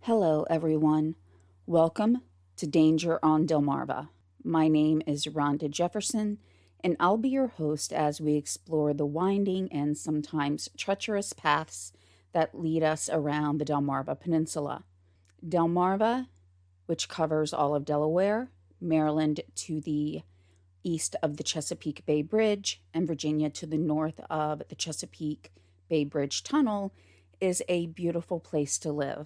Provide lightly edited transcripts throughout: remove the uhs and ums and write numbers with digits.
Hello, everyone. Welcome to Danger on Delmarva. My name is Rhonda Jefferson, and I'll be your host as we explore the winding and sometimes treacherous paths that lead us around the Delmarva Peninsula. Delmarva, which covers all of Delaware, Maryland to the east of the Chesapeake Bay Bridge, and Virginia to the north of the Chesapeake Bay Bridge Tunnel, is a beautiful place to live.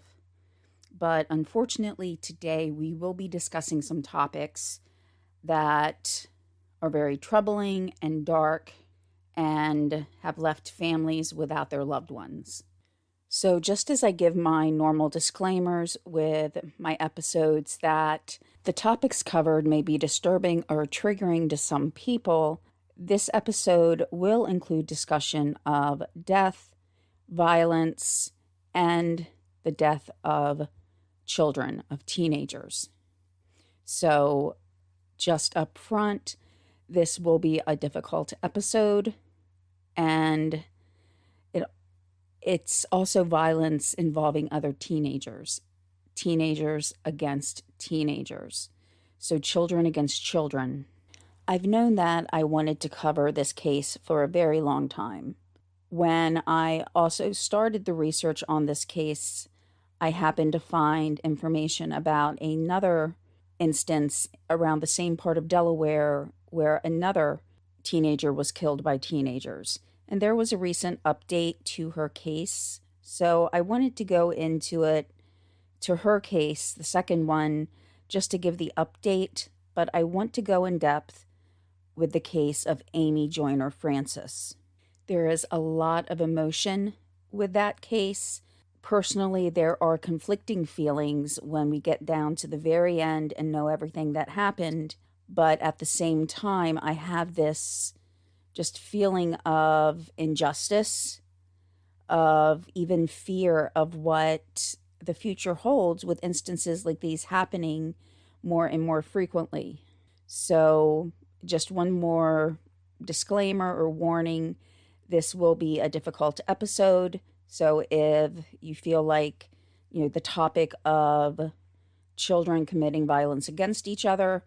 But unfortunately, today we will be discussing some topics that are very troubling and dark and have left families without their loved ones. So just as I give my normal disclaimers with my episodes that the topics covered may be disturbing or triggering to some people, this episode will include discussion of death, violence, and the death of children, of teenagers. So just up front, this will be a difficult episode, and it's also violence involving other teenagers against teenagers, so children against children. I've known that I wanted to cover this case for a very long time. When I also started the research on this case, I happened to find information about another instance around the same part of Delaware where another teenager was killed by teenagers. And there was a recent update to her case. So I wanted to go into her case, the second one, just to give the update. But I want to go in depth with the case of Amy Joyner-Francis. There is a lot of emotion with that case. Personally, there are conflicting feelings when we get down to the very end and know everything that happened. But at the same time, I have this just feeling of injustice, of even fear of what the future holds with instances like these happening more and more frequently. So just one more disclaimer or warning, this will be a difficult episode. So if you feel like, the topic of children committing violence against each other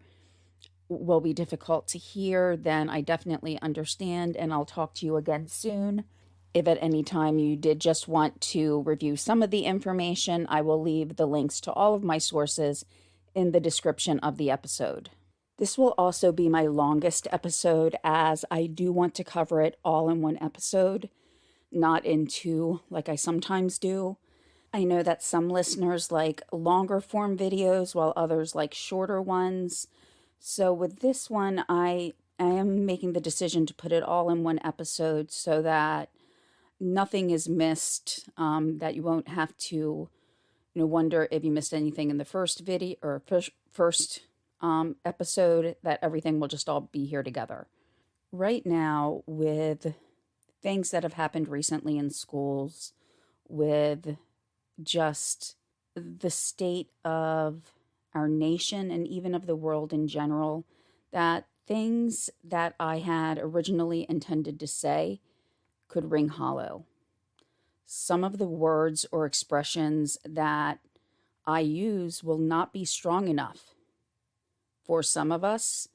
will be difficult to hear, then I definitely understand, and I'll talk to you again soon. If at any time you did just want to review some of the information, I will leave the links to all of my sources in the description of the episode. This will also be my longest episode, as I do want to cover it all in one episode, not in two like I sometimes do. I know that some listeners like longer form videos while others like shorter ones. So with this one, I am making the decision to put it all in one episode so that nothing is missed, that you won't have to wonder if you missed anything in the first video or first episode, that everything will just all be here together. Right now, with things that have happened recently in schools, with just the state of our nation and even of the world in general, that things that I had originally intended to say could ring hollow. Some of the words or expressions that I use will not be strong enough. For some of us,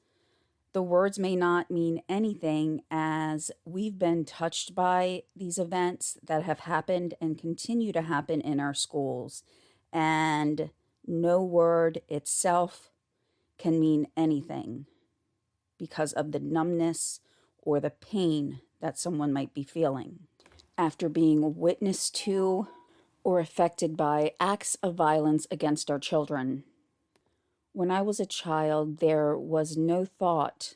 the words may not mean anything, as we've been touched by these events that have happened and continue to happen in our schools. And no word itself can mean anything because of the numbness or the pain that someone might be feeling after being witness to or affected by acts of violence against our children. When I was a child, there was no thought,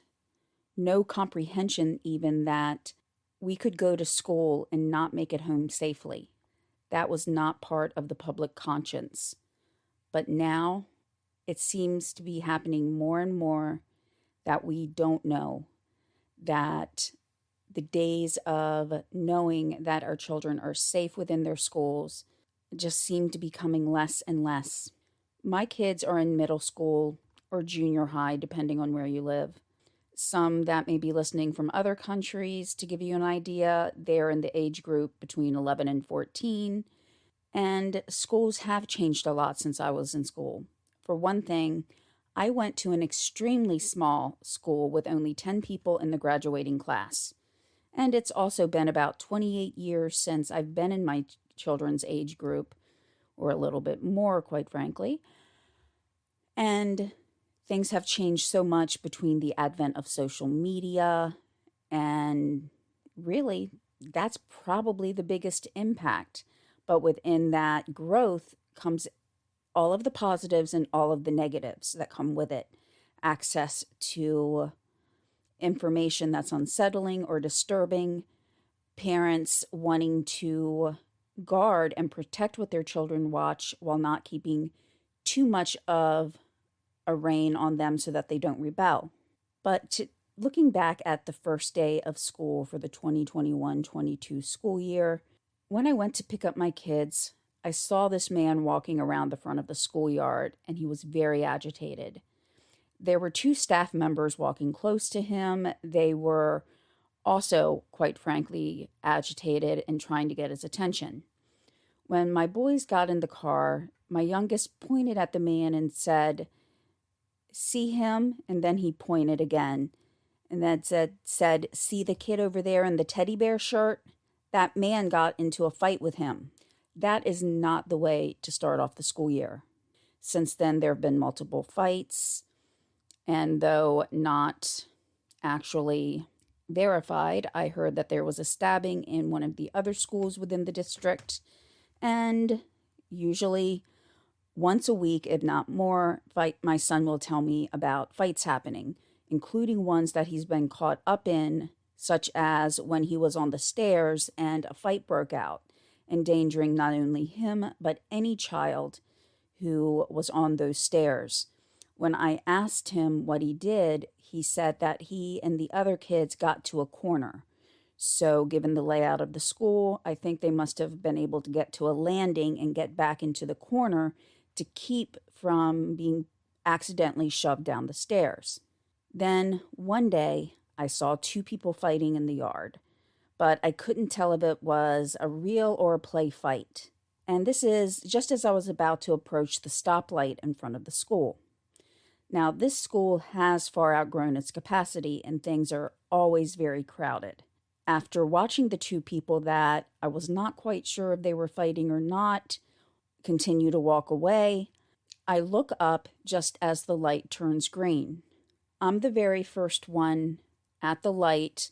no comprehension even, that we could go to school and not make it home safely. That was not part of the public conscience. But now it seems to be happening more and more that we don't know, that the days of knowing that our children are safe within their schools just seem to be coming less and less. My kids are in middle school or junior high, depending on where you live. Some that may be listening from other countries, to give you an idea, they're in the age group between 11 and 14. And schools have changed a lot since I was in school. For one thing, I went to an extremely small school with only 10 people in the graduating class. And it's also been about 28 years since I've been in my children's age group, or a little bit more, quite frankly. And things have changed so much between the advent of social media, and really, that's probably the biggest impact. But within that growth comes all of the positives and all of the negatives that come with it. Access to information that's unsettling or disturbing, parents wanting to guard and protect what their children watch while not keeping too much of a rein on them so that they don't rebel. But looking back at the first day of school for the 2021-22 school year, when I went to pick up my kids, I saw this man walking around the front of the schoolyard, and he was very agitated. There were 2 staff members walking close to him. They were also, quite frankly, agitated and trying to get his attention. When my boys got in the car, my youngest pointed at the man and said, "See him?" And then he pointed again and then said, "See the kid over there in the teddy bear shirt? That man got into a fight with him." That is not the way to start off the school year. Since then, there have been multiple fights, and though not actually verified, I heard that there was a stabbing in one of the other schools within the district, and usually once a week, if not more, my son will tell me about fights happening, including ones that he's been caught up in, such as when he was on the stairs and a fight broke out, endangering not only him, but any child who was on those stairs. When I asked him what he did, he said that he and the other kids got to a corner. So given the layout of the school, I think they must have been able to get to a landing and get back into the corner to keep from being accidentally shoved down the stairs. Then one day, I saw 2 people fighting in the yard, but I couldn't tell if it was a real or a play fight. And this is just as I was about to approach the stoplight in front of the school. Now, this school has far outgrown its capacity, and things are always very crowded. After watching the 2 people that I was not quite sure if they were fighting or not continue to walk away, I look up just as the light turns green. I'm the very first one at the light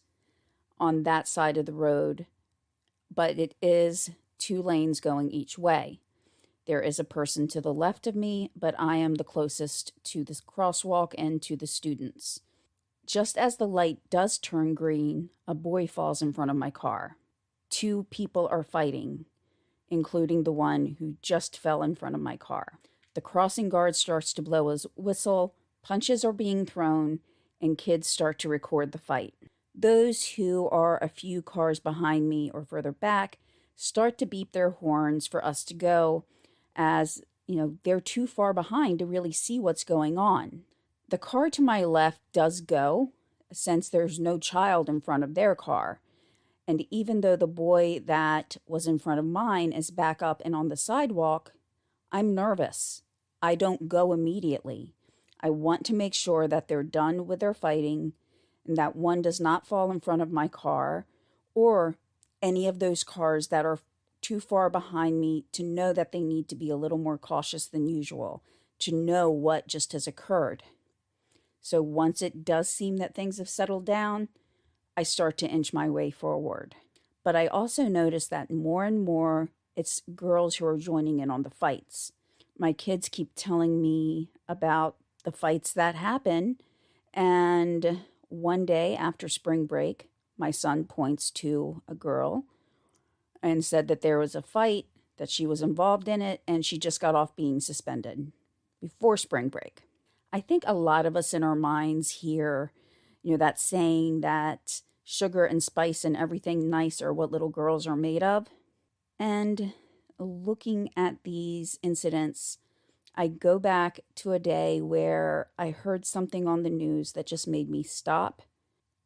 on that side of the road, but it is 2 lanes going each way. There is a person to the left of me, but I am the closest to this crosswalk and to the students. Just as the light does turn green, a boy falls in front of my car. 2 people are fighting, including the one who just fell in front of my car. The crossing guard starts to blow his whistle, punches are being thrown, and kids start to record the fight. Those who are a few cars behind me or further back start to beep their horns for us to go, as they're too far behind to really see what's going on. The car to my left does go, since there's no child in front of their car. And even though the boy that was in front of mine is back up and on the sidewalk, I'm nervous. I don't go immediately. I want to make sure that they're done with their fighting and that one does not fall in front of my car or any of those cars that are too far behind me to know that they need to be a little more cautious than usual, to know what just has occurred. So once it does seem that things have settled down, I start to inch my way forward. But I also notice that more and more it's girls who are joining in on the fights. My kids keep telling me about the fights that happen, and one day after spring break, my son points to a girl and said that there was a fight, that she was involved in it, and she just got off being suspended before spring break. I think a lot of us in our minds hear, that saying that sugar and spice and everything nice are what little girls are made of. And looking at these incidents, I go back to a day where I heard something on the news that just made me stop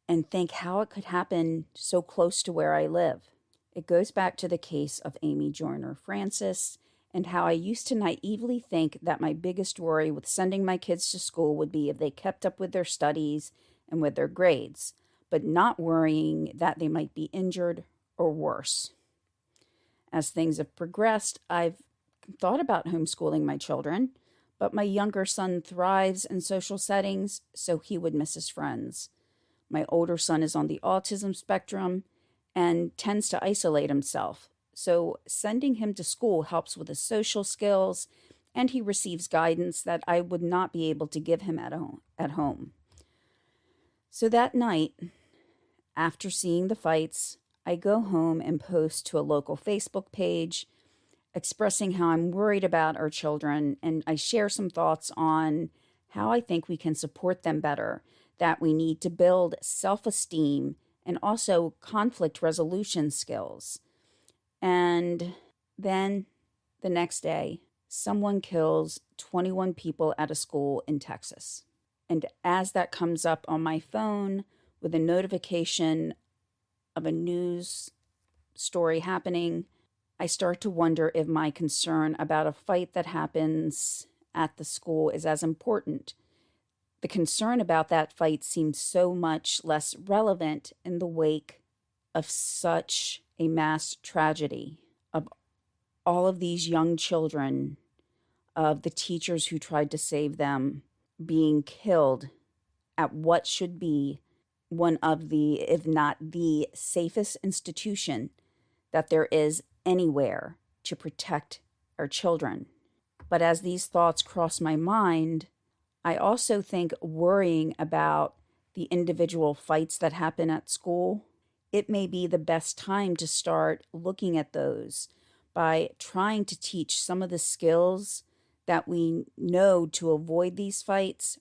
and think how it could happen so close to where I live. It goes back to the case of Amy Joyner-Francis and how I used to naively think that my biggest worry with sending my kids to school would be if they kept up with their studies and with their grades, but not worrying that they might be injured or worse. As things have progressed, I've thought about homeschooling my children, but my younger son thrives in social settings, so he would miss his friends. My older son is on the autism spectrum and tends to isolate himself, so sending him to school helps with his social skills, and he receives guidance that I would not be able to give him at home. So that night, after seeing the fights, I go home and post to a local Facebook page expressing how I'm worried about our children, and I share some thoughts on how I think we can support them better, that we need to build self-esteem and also conflict resolution skills. And then the next day, someone kills 21 people at a school in Texas. And as that comes up on my phone with a notification of a news story happening, I start to wonder if my concern about a fight that happens at the school is as important. The concern about that fight seems so much less relevant in the wake of such a mass tragedy, of all of these young children, of the teachers who tried to save them being killed at what should be one of the, if not the safest institution that there is anywhere to protect our children. But as these thoughts cross my mind, I also think worrying about the individual fights that happen at school, it may be the best time to start looking at those by trying to teach some of the skills that we know to avoid these fights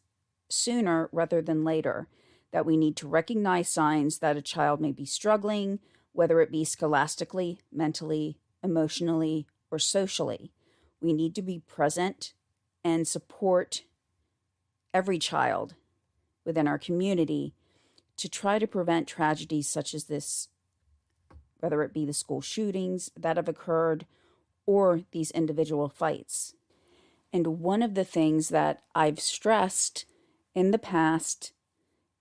sooner rather than later, that we need to recognize signs that a child may be struggling, whether it be scholastically, mentally, emotionally, or socially. We need to be present and support every child within our community to try to prevent tragedies such as this, whether it be the school shootings that have occurred or these individual fights. And one of the things that I've stressed in the past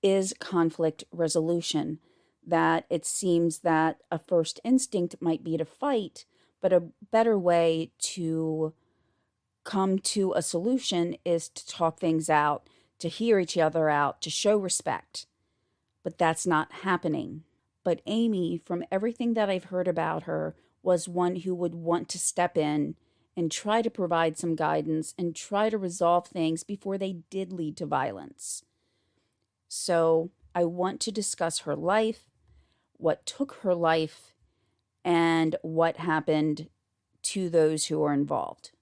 is conflict resolution, that it seems that a first instinct might be to fight, but a better way to come to a solution is to talk things out, to hear each other out, to show respect. But that's not happening. But Amy, from everything that I've heard about her, was one who would want to step in and try to provide some guidance and try to resolve things before they did lead to violence. So I want to discuss her life, what took her life, and what happened to those who were involved.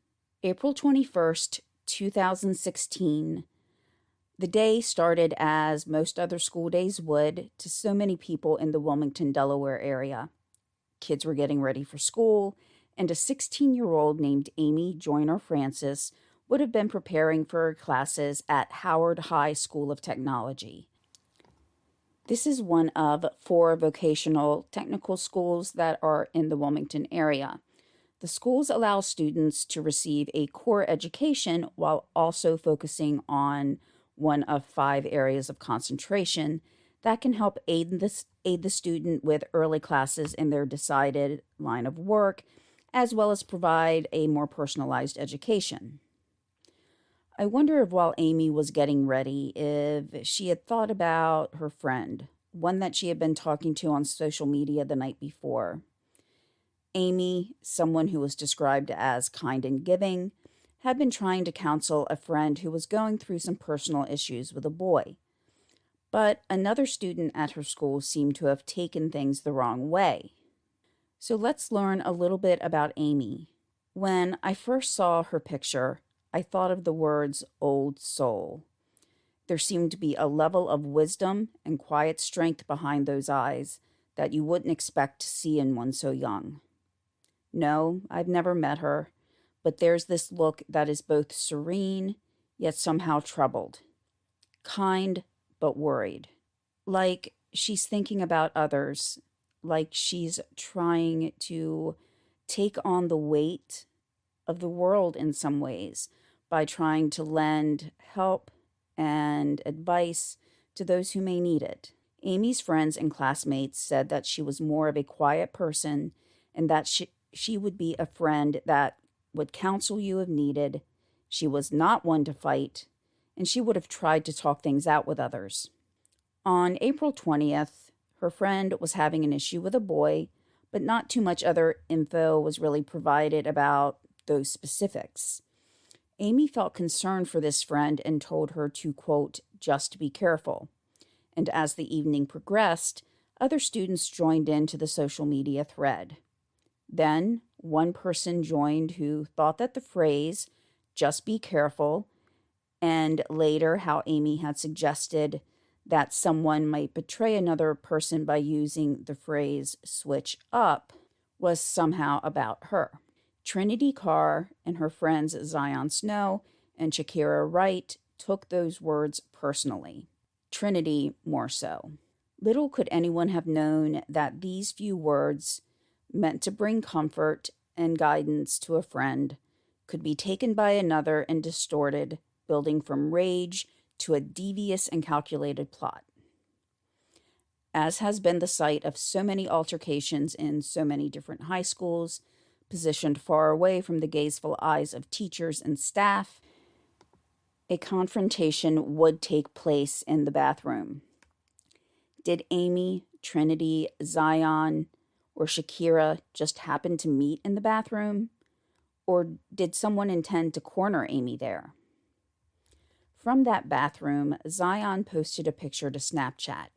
April 21st, 2016, the day started as most other school days would to so many people in the Wilmington, Delaware area. Kids were getting ready for school, and a 16-year-old named Amy Joyner-Francis would have been preparing for her classes at Howard High School of Technology. This is one of 4 vocational technical schools that are in the Wilmington area. The schools allow students to receive a core education while also focusing on one of 5 areas of concentration that can help aid the student with early classes in their decided line of work, as well as provide a more personalized education. I wonder if while Amy was getting ready, if she had thought about her friend, one that she had been talking to on social media the night before. Amy, someone who was described as kind and giving, had been trying to counsel a friend who was going through some personal issues with a boy. But another student at her school seemed to have taken things the wrong way. So let's learn a little bit about Amy. When I first saw her picture, I thought of the words old soul. There seemed to be a level of wisdom and quiet strength behind those eyes that you wouldn't expect to see in one so young. No, I've never met her, but there's this look that is both serene, yet somehow troubled. Kind, but worried. Like she's thinking about others, like she's trying to take on the weight of the world in some ways by trying to lend help and advice to those who may need it. Amy's friends and classmates said that she was more of a quiet person and that she would be a friend that would counsel you if needed. She was not one to fight, and she would have tried to talk things out with others. On April 20th, her friend was having an issue with a boy, but not too much other info was really provided about those specifics. Amy felt concerned for this friend and told her to, quote, just be careful. And as the evening progressed, other students joined into the social media thread. Then one person joined who thought that the phrase, just be careful, and later how Amy had suggested that someone might betray another person by using the phrase switch up, was somehow about her. Trinity Carr and her friends Zion Snow and Shakira Wright took those words personally. Trinity more so. Little could anyone have known that these few words, meant to bring comfort and guidance to a friend, could be taken by another and distorted, building from rage to a devious and calculated plot. As has been the site of so many altercations in so many different high schools, positioned far away from the gazeful eyes of teachers and staff, a confrontation would take place in the bathroom. Did Amy, Trinity, Zion, or Shakira just happen to meet in the bathroom? Or did someone intend to corner Amy there? From that bathroom, Zion posted a picture to Snapchat.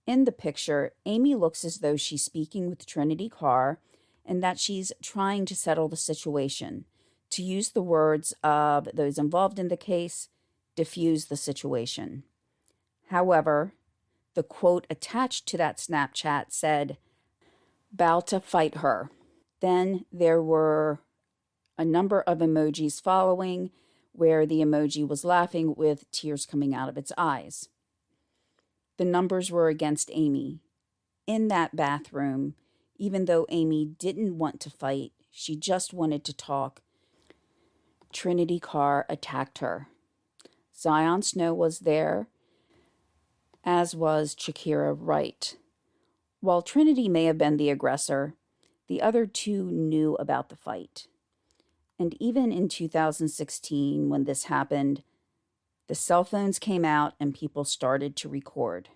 In the picture, Amy looks as though she's speaking with Trinity Carr and that she's trying to settle the situation. To use the words of those involved in the case, diffuse the situation. However, the quote attached to that Snapchat said, "Bow to fight her." Then there were a number of emojis following, where the emoji was laughing with tears coming out of its eyes. The numbers were against Amy. In that bathroom, even though Amy didn't want to fight, she just wanted to talk, Trinity Carr attacked her. Zion Snow was there, as was Shakira Wright. While Trinity may have been the aggressor, the other two knew about the fight. And even in 2016, when this happened, the cell phones came out and people started to record.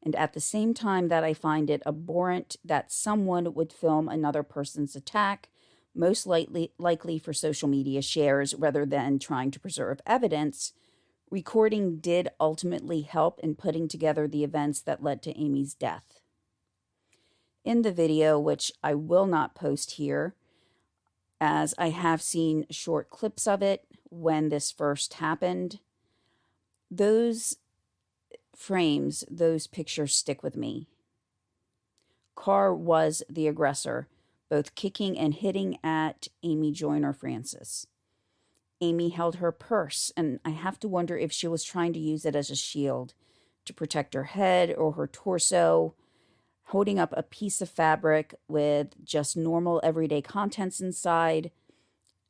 And at the same time that I find it abhorrent that someone would film another person's attack, most likely for social media shares rather than trying to preserve evidence, recording did ultimately help in putting together the events that led to Amy's death. In the video, which I will not post here, as I have seen short clips of it when this first happened, those frames, those pictures stick with me. Carr was the aggressor, both kicking and hitting at Amy Joyner-Francis. Amy held her purse, and I have to wonder if she was trying to use it as a shield to protect her head or her torso, holding up a piece of fabric with just normal everyday contents inside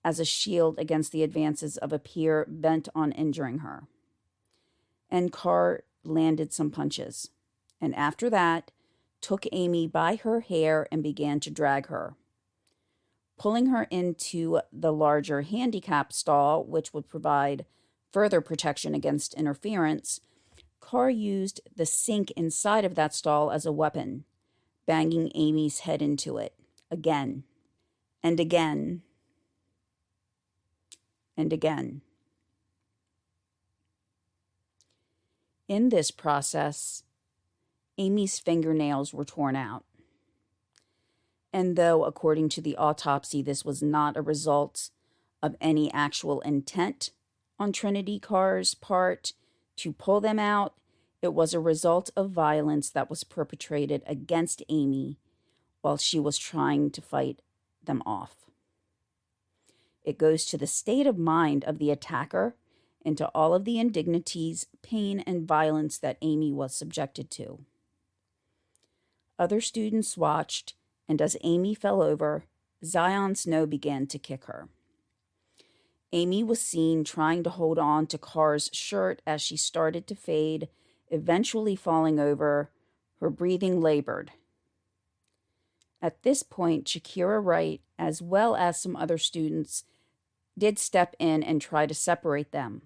as a shield against the advances of a peer bent on injuring her. And Carr landed some punches, and after that, took Amy by her hair and began to drag her. Pulling her into the larger handicap stall, which would provide further protection against interference, Carr used the sink inside of that stall as a weapon, banging Amy's head into it again and again and again. In this process, Amy's fingernails were torn out. And though, according to the autopsy, this was not a result of any actual intent on Trinity Carr's part to pull them out, it was a result of violence that was perpetrated against Amy while she was trying to fight them off. It goes to the state of mind of the attacker and to all of the indignities, pain, and violence that Amy was subjected to. Other students watched, and as Amy fell over, Zion's snow began to kick her. Amy was seen trying to hold on to Carr's shirt as she started to fade, eventually falling over. Her breathing labored. At this point, Shakira Wright, as well as some other students, did step in and try to separate them.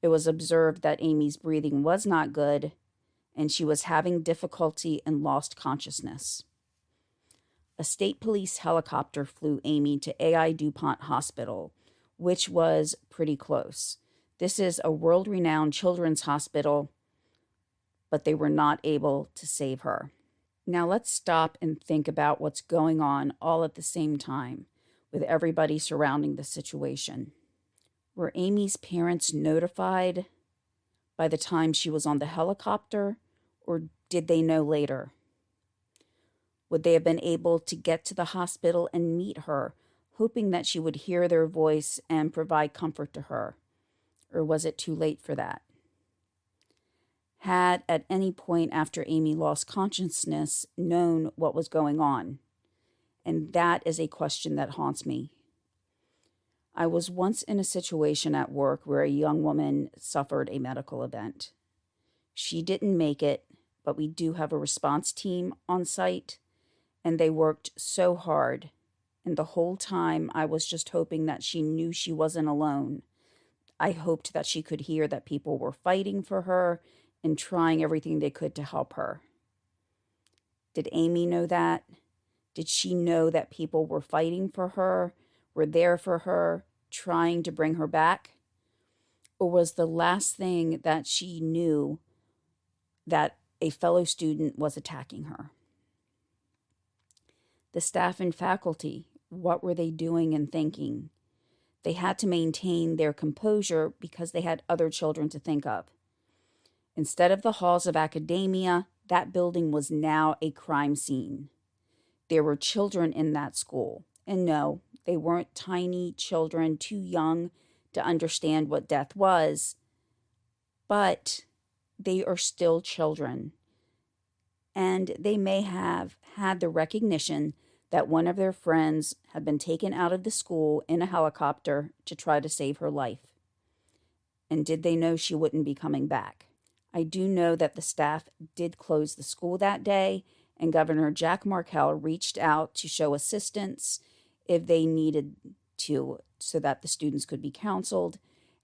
It was observed that Amy's breathing was not good, and she was having difficulty and lost consciousness. A state police helicopter flew Amy to AI DuPont Hospital, which was pretty close. This is a world-renowned children's hospital, but they were not able to save her. Now let's stop and think about what's going on all at the same time with everybody surrounding the situation. Were Amy's parents notified by the time she was on the helicopter, or did they know later? Would they have been able to get to the hospital and meet her, hoping that she would hear their voice and provide comfort to her? Or was it too late for that? Had at any point after Amy lost consciousness known what was going on? And that is a question that haunts me. I was once in a situation at work where a young woman suffered a medical event. She didn't make it, but we do have a response team on site, and they worked so hard. And the whole time I was just hoping that she knew she wasn't alone. I hoped that she could hear that people were fighting for her and trying everything they could to help her. Did Amy know that? Did she know that people were fighting for her, were there for her, trying to bring her back? Or was the last thing that she knew that a fellow student was attacking her? The staff and faculty, what were they doing and thinking? They had to maintain their composure because they had other children to think of. Instead of the halls of academia, that building was now a crime scene. There were children in that school. And no, they weren't tiny children too young to understand what death was, but they are still children. And they may have had the recognition that one of their friends had been taken out of the school in a helicopter to try to save her life. And did they know she wouldn't be coming back? I do know that the staff did close the school that day, and Governor Jack Markell reached out to show assistance if they needed to, so that the students could be counseled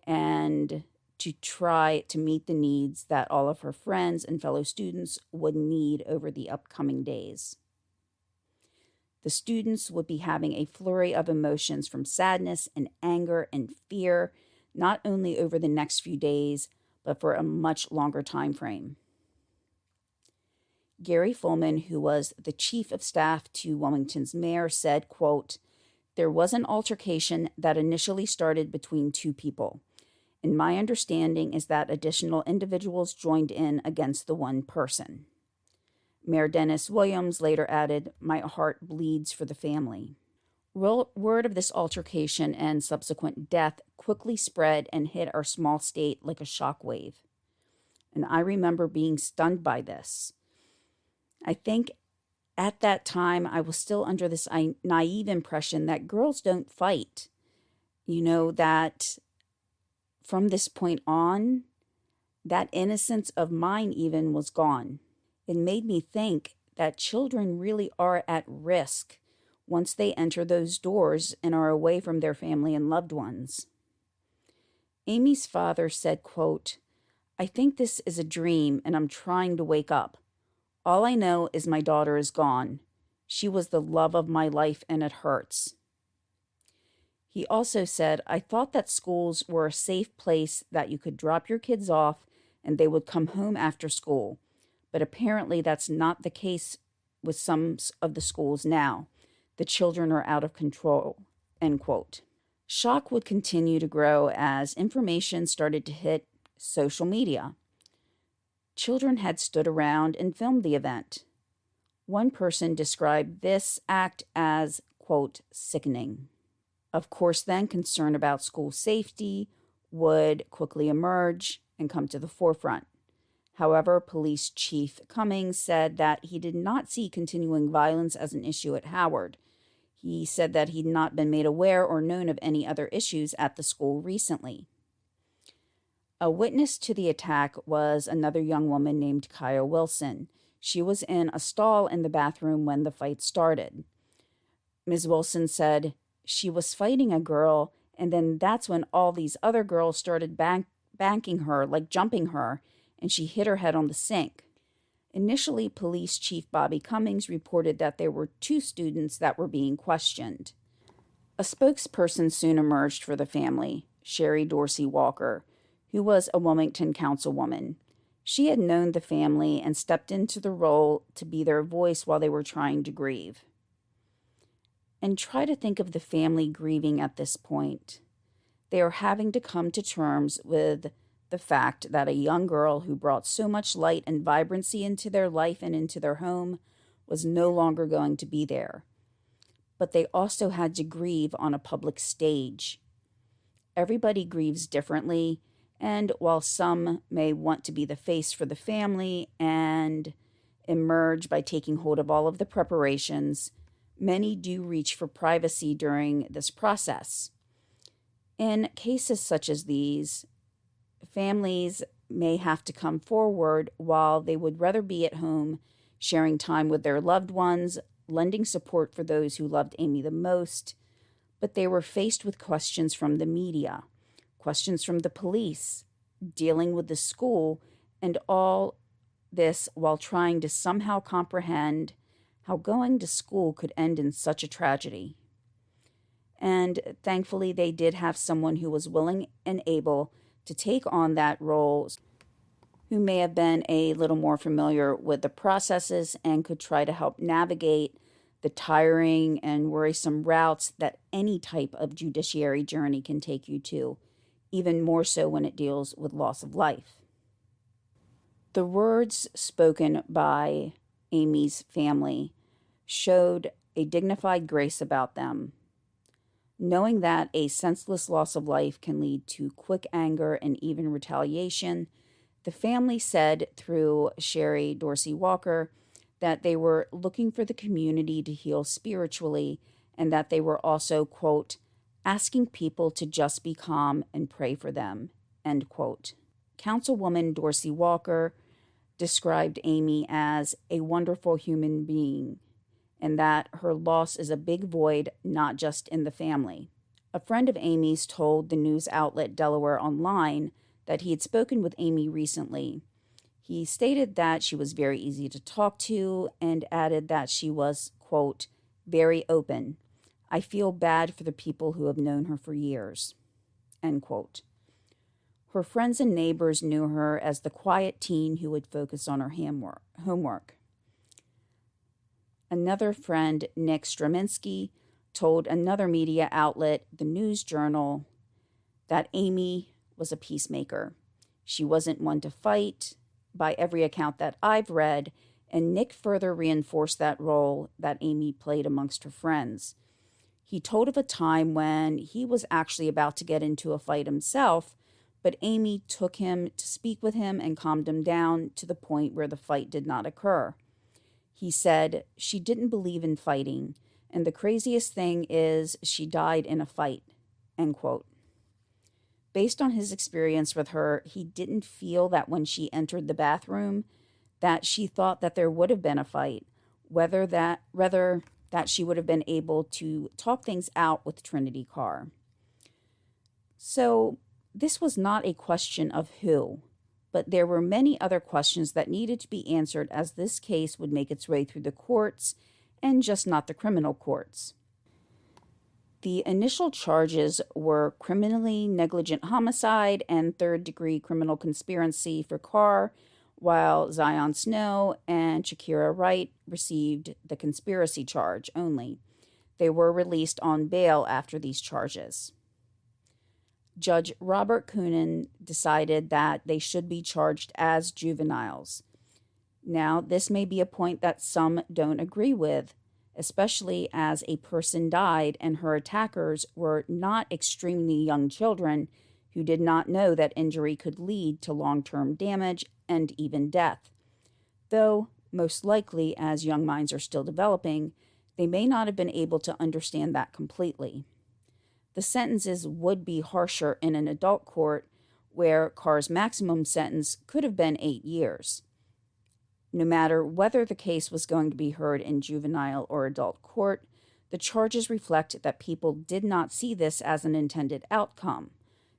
and to try to meet the needs that all of her friends and fellow students would need over the upcoming days. The students would be having a flurry of emotions from sadness and anger and fear, not only over the next few days, but for a much longer time frame. Gary Fulman, who was the chief of staff to Wilmington's mayor, said, quote, "There was an altercation that initially started between two people. And my understanding is that additional individuals joined in against the one person." Mayor Dennis Williams later added, "My heart bleeds for the family." Word of this altercation and subsequent death quickly spread and hit our small state like a shockwave. And I remember being stunned by this. I think at that time I was still under this naive impression that girls don't fight. That from this point on, that innocence of mine even was gone. It made me think that children really are at risk once they enter those doors and are away from their family and loved ones. Amy's father said, quote, "I think this is a dream and I'm trying to wake up. All I know is my daughter is gone. She was the love of my life and it hurts." He also said, "I thought that schools were a safe place that you could drop your kids off and they would come home after school. But apparently that's not the case with some of the schools now. The children are out of control," end quote. Shock would continue to grow as information started to hit social media. Children had stood around and filmed the event. One person described this act as, quote, "sickening." Of course, then concern about school safety would quickly emerge and come to the forefront. However, Police Chief Cummings said that he did not see continuing violence as an issue at Howard. He said that he'd not been made aware or known of any other issues at the school recently. A witness to the attack was another young woman named Kaya Wilson. She was in a stall in the bathroom when the fight started. Ms. Wilson said she was fighting a girl, and then that's when all these other girls started banking her, like jumping her, and she hit her head on the sink. Initially, Police Chief Bobby Cummings reported that there were 2 students that were being questioned. A spokesperson soon emerged for the family, Sherry Dorsey Walker, who was a Wilmington councilwoman. She had known the family and stepped into the role to be their voice while they were trying to grieve. And try to think of the family grieving at this point. They are having to come to terms with the fact that a young girl who brought so much light and vibrancy into their life and into their home was no longer going to be there. But they also had to grieve on a public stage. Everybody grieves differently, and while some may want to be the face for the family and emerge by taking hold of all of the preparations, many do reach for privacy during this process. In cases such as these, families may have to come forward while they would rather be at home, sharing time with their loved ones, lending support for those who loved Amy the most, but they were faced with questions from the media, questions from the police, dealing with the school, and all this while trying to somehow comprehend how going to school could end in such a tragedy. And thankfully, they did have someone who was willing and able to take on that role, who may have been a little more familiar with the processes and could try to help navigate the tiring and worrisome routes that any type of judiciary journey can take you to, even more so when it deals with loss of life. The words spoken by Amy's family showed a dignified grace about them. Knowing that a senseless loss of life can lead to quick anger and even retaliation, the family said through Sherry Dorsey Walker that they were looking for the community to heal spiritually, and that they were also, quote, asking people to just be calm and pray for them, end quote. Councilwoman Dorsey Walker described Amy as a wonderful human being, and that her loss is a big void, not just in the family. A friend of Amy's told the news outlet Delaware Online that he had spoken with Amy recently. He stated that she was very easy to talk to and added that she was, quote, very open. I feel bad for the people who have known her for years, end quote. Her friends and neighbors knew her as the quiet teen who would focus on her homework. Another friend, Nick Straminsky, told another media outlet, the News Journal, that Amy was a peacemaker. She wasn't one to fight, by every account that I've read, and Nick further reinforced that role that Amy played amongst her friends. He told of a time when he was actually about to get into a fight himself, but Amy took him to speak with him and calmed him down to the point where the fight did not occur. He said, she didn't believe in fighting, and the craziest thing is she died in a fight, end quote. Based on his experience with her, he didn't feel that when she entered the bathroom that she thought that there would have been a fight, rather that she would have been able to talk things out with Trinity Carr. So this was not a question of who, but there were many other questions that needed to be answered as this case would make its way through the courts and just not the criminal courts. The initial charges were criminally negligent homicide and third-degree criminal conspiracy for Carr, while Zion Snow and Shakira Wright received the conspiracy charge only. They were released on bail after these charges. Judge Robert Coonan decided that they should be charged as juveniles. Now, this may be a point that some don't agree with, especially as a person died and her attackers were not extremely young children, who did not know that injury could lead to long-term damage and even death. Though, most likely, as young minds are still developing, they may not have been able to understand that completely. The sentences would be harsher in an adult court, where Carr's maximum sentence could have been 8 years. No matter whether the case was going to be heard in juvenile or adult court, the charges reflect that people did not see this as an intended outcome,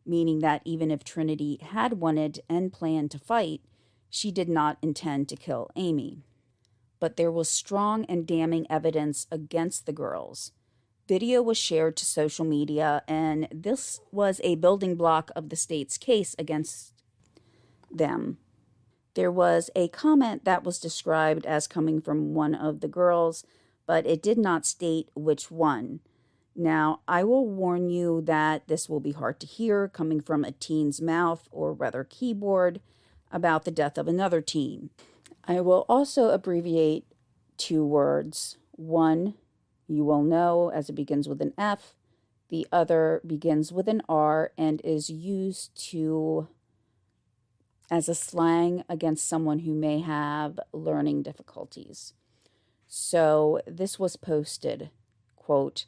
meaning that even if Trinity had wanted and planned to fight, she did not intend to kill Amy. But there was strong and damning evidence against the girls. Video was shared to social media, and this was a building block of the state's case against them. There was a comment that was described as coming from one of the girls, but it did not state which one. Now, I will warn you that this will be hard to hear coming from a teen's mouth, or rather keyboard, about the death of another teen. I will also abbreviate 2 words. One, you will know, as it begins with an F. The other begins with an R and is used as a slang against someone who may have learning difficulties. So this was posted, quote,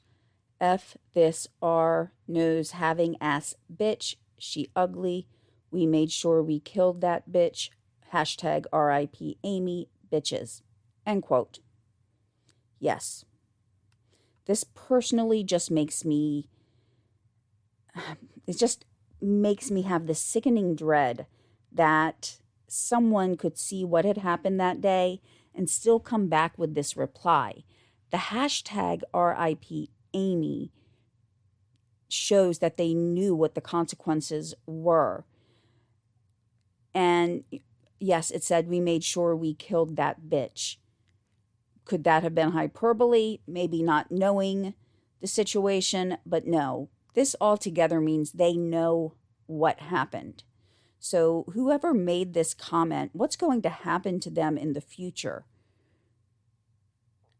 F this R nose having ass bitch, she ugly. We made sure we killed that bitch. Hashtag RIP Amy bitches. End quote. Yes. This personally just makes me have this sickening dread that someone could see what had happened that day and still come back with this reply. The hashtag RIP Amy shows that they knew what the consequences were. And yes, it said, we made sure we killed that bitch. Could that have been hyperbole? Maybe not knowing the situation, but no. This altogether means they know what happened. So whoever made this comment, what's going to happen to them in the future?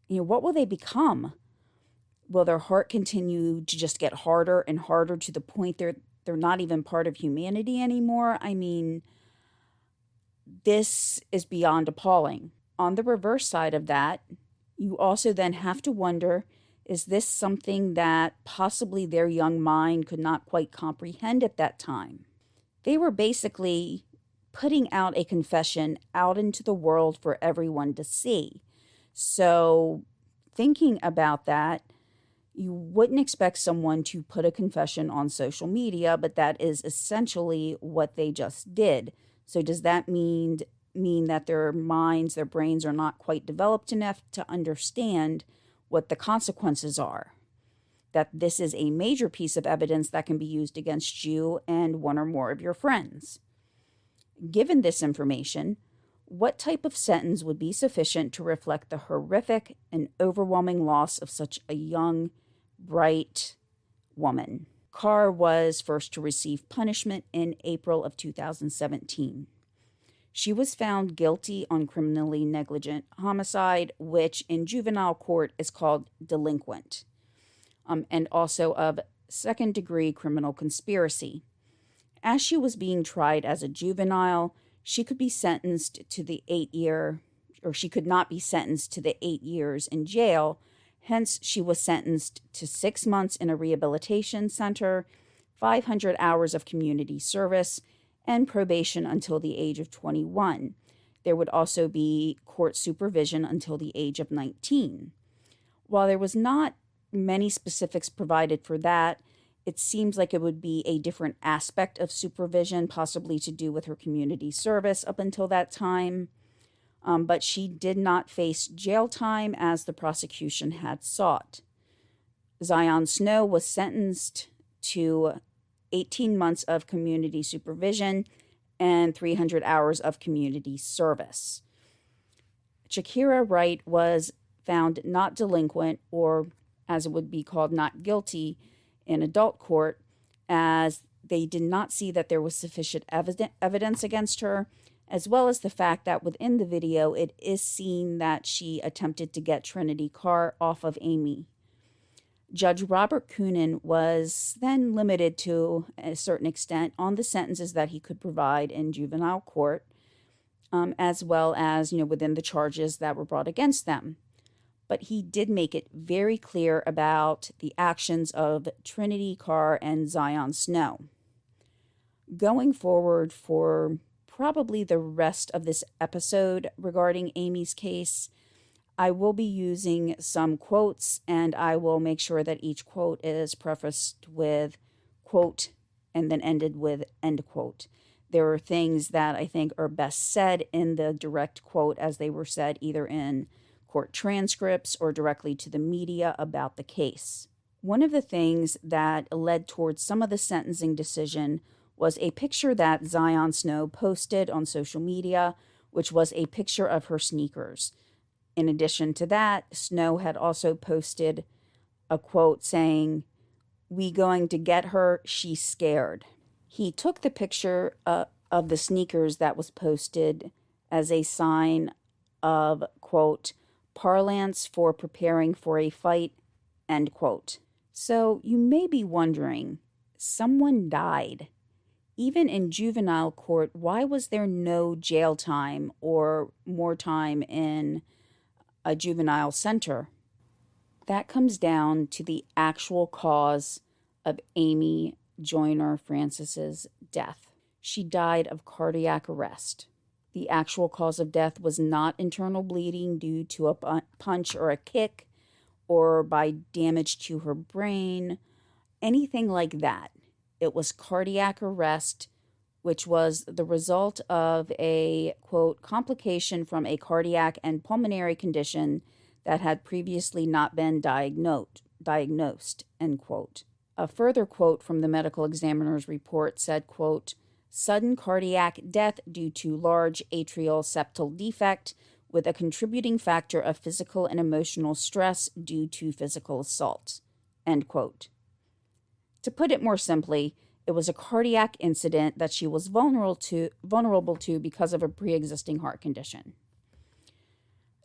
What will they become? Will their heart continue to just get harder and harder to the point they're not even part of humanity anymore? I mean, this is beyond appalling. On the reverse side of that, you also then have to wonder, is this something that possibly their young mind could not quite comprehend at that time? They were basically putting out a confession out into the world for everyone to see. So thinking about that, you wouldn't expect someone to put a confession on social media, but that is essentially what they just did. So does that mean that their minds, their brains are not quite developed enough to understand what the consequences are? That this is a major piece of evidence that can be used against you and one or more of your friends. Given this information, what type of sentence would be sufficient to reflect the horrific and overwhelming loss of such a young, bright woman? Carr was first to receive punishment in April of 2017. She was found guilty on criminally negligent homicide, which in juvenile court is called delinquent, and also of second-degree criminal conspiracy. As she was being tried as a juvenile, she could be sentenced to the 8-year, or she could not be sentenced to the 8 years in jail. Hence, she was sentenced to 6 months in a rehabilitation center, 500 hours of community service, and probation until the age of 21. There would also be court supervision until the age of 19. While there was not many specifics provided for that, it seems like it would be a different aspect of supervision, possibly to do with her community service up until that time. But she did not face jail time as the prosecution had sought. Zion Snow was sentenced to 18 months of community supervision and 300 hours of community service. Shakira Wright was found not delinquent, or as it would be called, not guilty, in adult court, as they did not see that there was sufficient evidence against her, as well as the fact that within the video, it is seen that she attempted to get Trinity Carr off of Amy. Judge Robert Coonan was then limited to a certain extent on the sentences that he could provide in juvenile court, as well as, within the charges that were brought against them. But he did make it very clear about the actions of Trinity Carr and Zion Snow. Going forward for probably the rest of this episode regarding Amy's case, I will be using some quotes, and I will make sure that each quote is prefaced with quote and then ended with end quote. There are things that I think are best said in the direct quote as they were said either in court transcripts or directly to the media about the case. One of the things that led towards some of the sentencing decision was a picture that Zion Snow posted on social media, which was a picture of her sneakers. In addition to that, Snow had also posted a quote saying, "We going to get her, she's scared." He took the picture of the sneakers that was posted as a sign of, quote, parlance for preparing for a fight, end quote. So you may be wondering, someone died. Even in juvenile court, why was there no jail time or more time in a juvenile center? That comes down to the actual cause of Amy Joyner-Francis's death. She died of cardiac arrest. The actual cause of death was not internal bleeding due to a punch or a kick or by damage to her brain, anything like that. It was cardiac arrest, which was the result of a, quote, complication from a cardiac and pulmonary condition that had previously not been diagnosed, end quote. A further quote from the medical examiner's report said, quote, sudden cardiac death due to large atrial septal defect with a contributing factor of physical and emotional stress due to physical assault, end quote. To put it more simply, it was a cardiac incident that she was vulnerable to because of a pre-existing heart condition.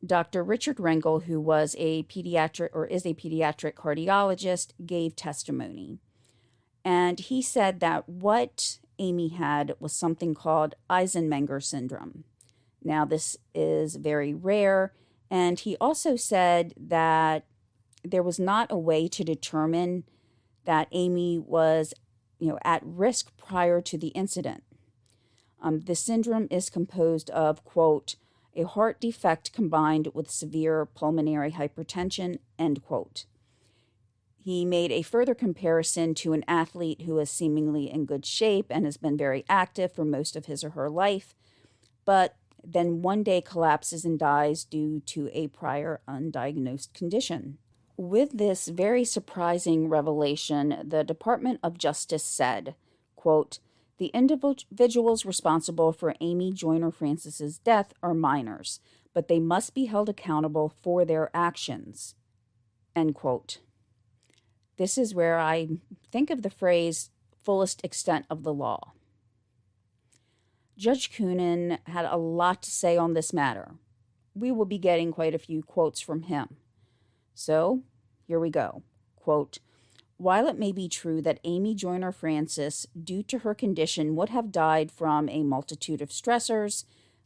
Dr. Richard Rengel, who is a pediatric cardiologist, gave testimony. And he said that what Amy had was something called Eisenmenger syndrome. Now, this is very rare. And he also said that there was not a way to determine that Amy was at risk prior to the incident. The syndrome is composed of, quote, a heart defect combined with severe pulmonary hypertension, end quote. He made a further comparison to an athlete who is seemingly in good shape and has been very active for most of his or her life, but then one day collapses and dies due to a prior undiagnosed condition. With this very surprising revelation, the Department of Justice said, quote, the individuals responsible for Amy Joyner-Francis's death are minors, but they must be held accountable for their actions, end quote. This is where I think of the phrase fullest extent of the law. Judge Coonan had a lot to say on this matter. We will be getting quite a few quotes from him. So, here we go. Quote, while it may be true that Amy Joyner-Francis, due to her condition, would have died from a multitude of stressors,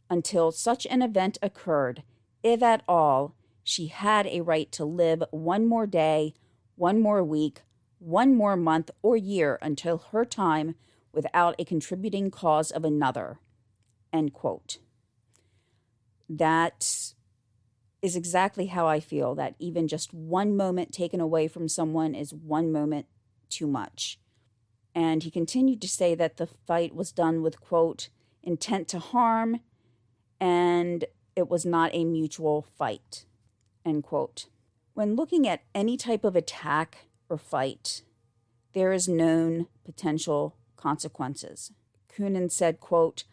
until such an event occurred, if at all, she had a right to live one more day, one more week, one more month or year until her time without a contributing cause of another, end quote. That is exactly how I feel, that even just one moment taken away from someone is one moment too much. And he continued to say that the fight was done with, quote, intent to harm, and it was not a mutual fight, end quote. When looking at any type of attack or fight, there is known potential consequences. Coonan said, quote,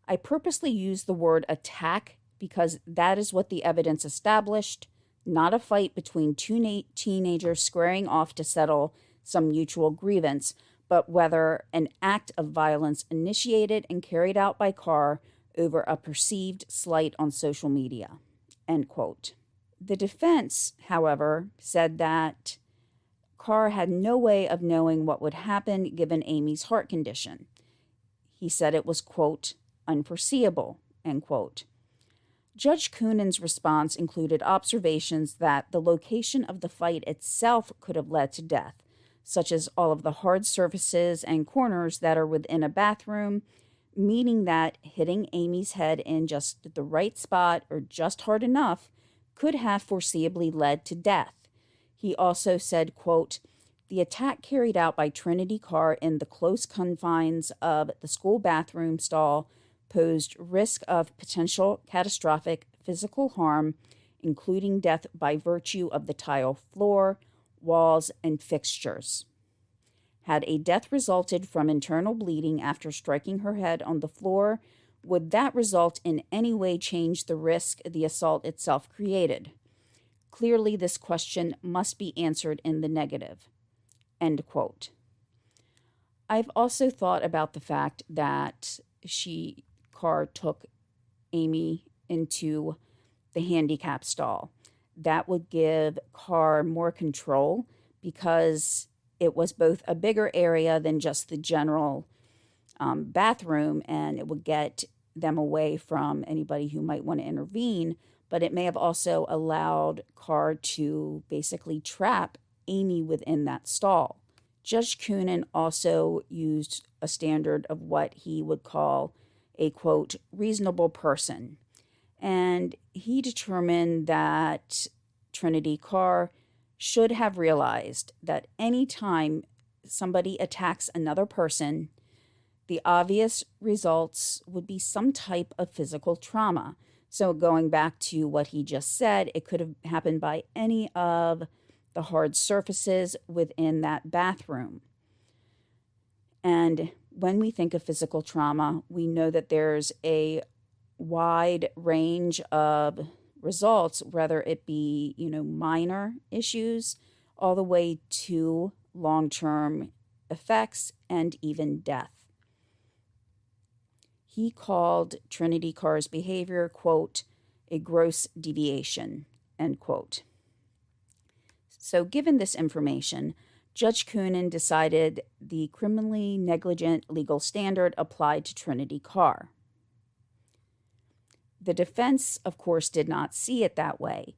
I purposely use the word attack because that is what the evidence established, not a fight between two teenagers squaring off to settle some mutual grievance, but whether an act of violence initiated and carried out by Carr over a perceived slight on social media, end quote. The defense, however, said that Carr had no way of knowing what would happen given Amy's heart condition. He said it was, quote, unforeseeable, end quote. Judge Coonan's response included observations that the location of the fight itself could have led to death, such as all of the hard surfaces and corners that are within a bathroom, meaning that hitting Amy's head in just the right spot or just hard enough could have foreseeably led to death. He also said, quote, the attack carried out by Trinity Carr in the close confines of the school bathroom stall posed risk of potential catastrophic physical harm, including death by virtue of the tile floor, walls, and fixtures. Had a death resulted from internal bleeding after striking her head on the floor, would that result in any way change the risk the assault itself created? Clearly, this question must be answered in the negative. End quote. I've also thought about the fact that Carr took Amy into the handicap stall. That would give Carr more control because it was both a bigger area than just the general bathroom, and it would get them away from anybody who might want to intervene, but it may have also allowed Carr to basically trap Amy within that stall. Judge Coonan also used a standard of what he would call a, quote, reasonable person. And he determined that Trinity Carr should have realized that any time somebody attacks another person, the obvious results would be some type of physical trauma. So going back to what he just said, it could have happened by any of the hard surfaces within that bathroom. And when we think of physical trauma, we know that there's a wide range of results, whether it be, minor issues all the way to long-term effects and even death. He called Trinity Carr's behavior, quote, a gross deviation, end quote. So given this information, Judge Coonan decided the criminally negligent legal standard applied to Trinity Carr. The defense, of course, did not see it that way.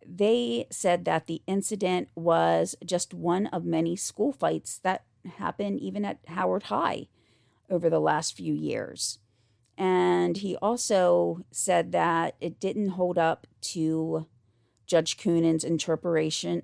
They said that the incident was just one of many school fights that happened even at Howard High over the last few years. And he also said that it didn't hold up to Judge Coonan's interpretation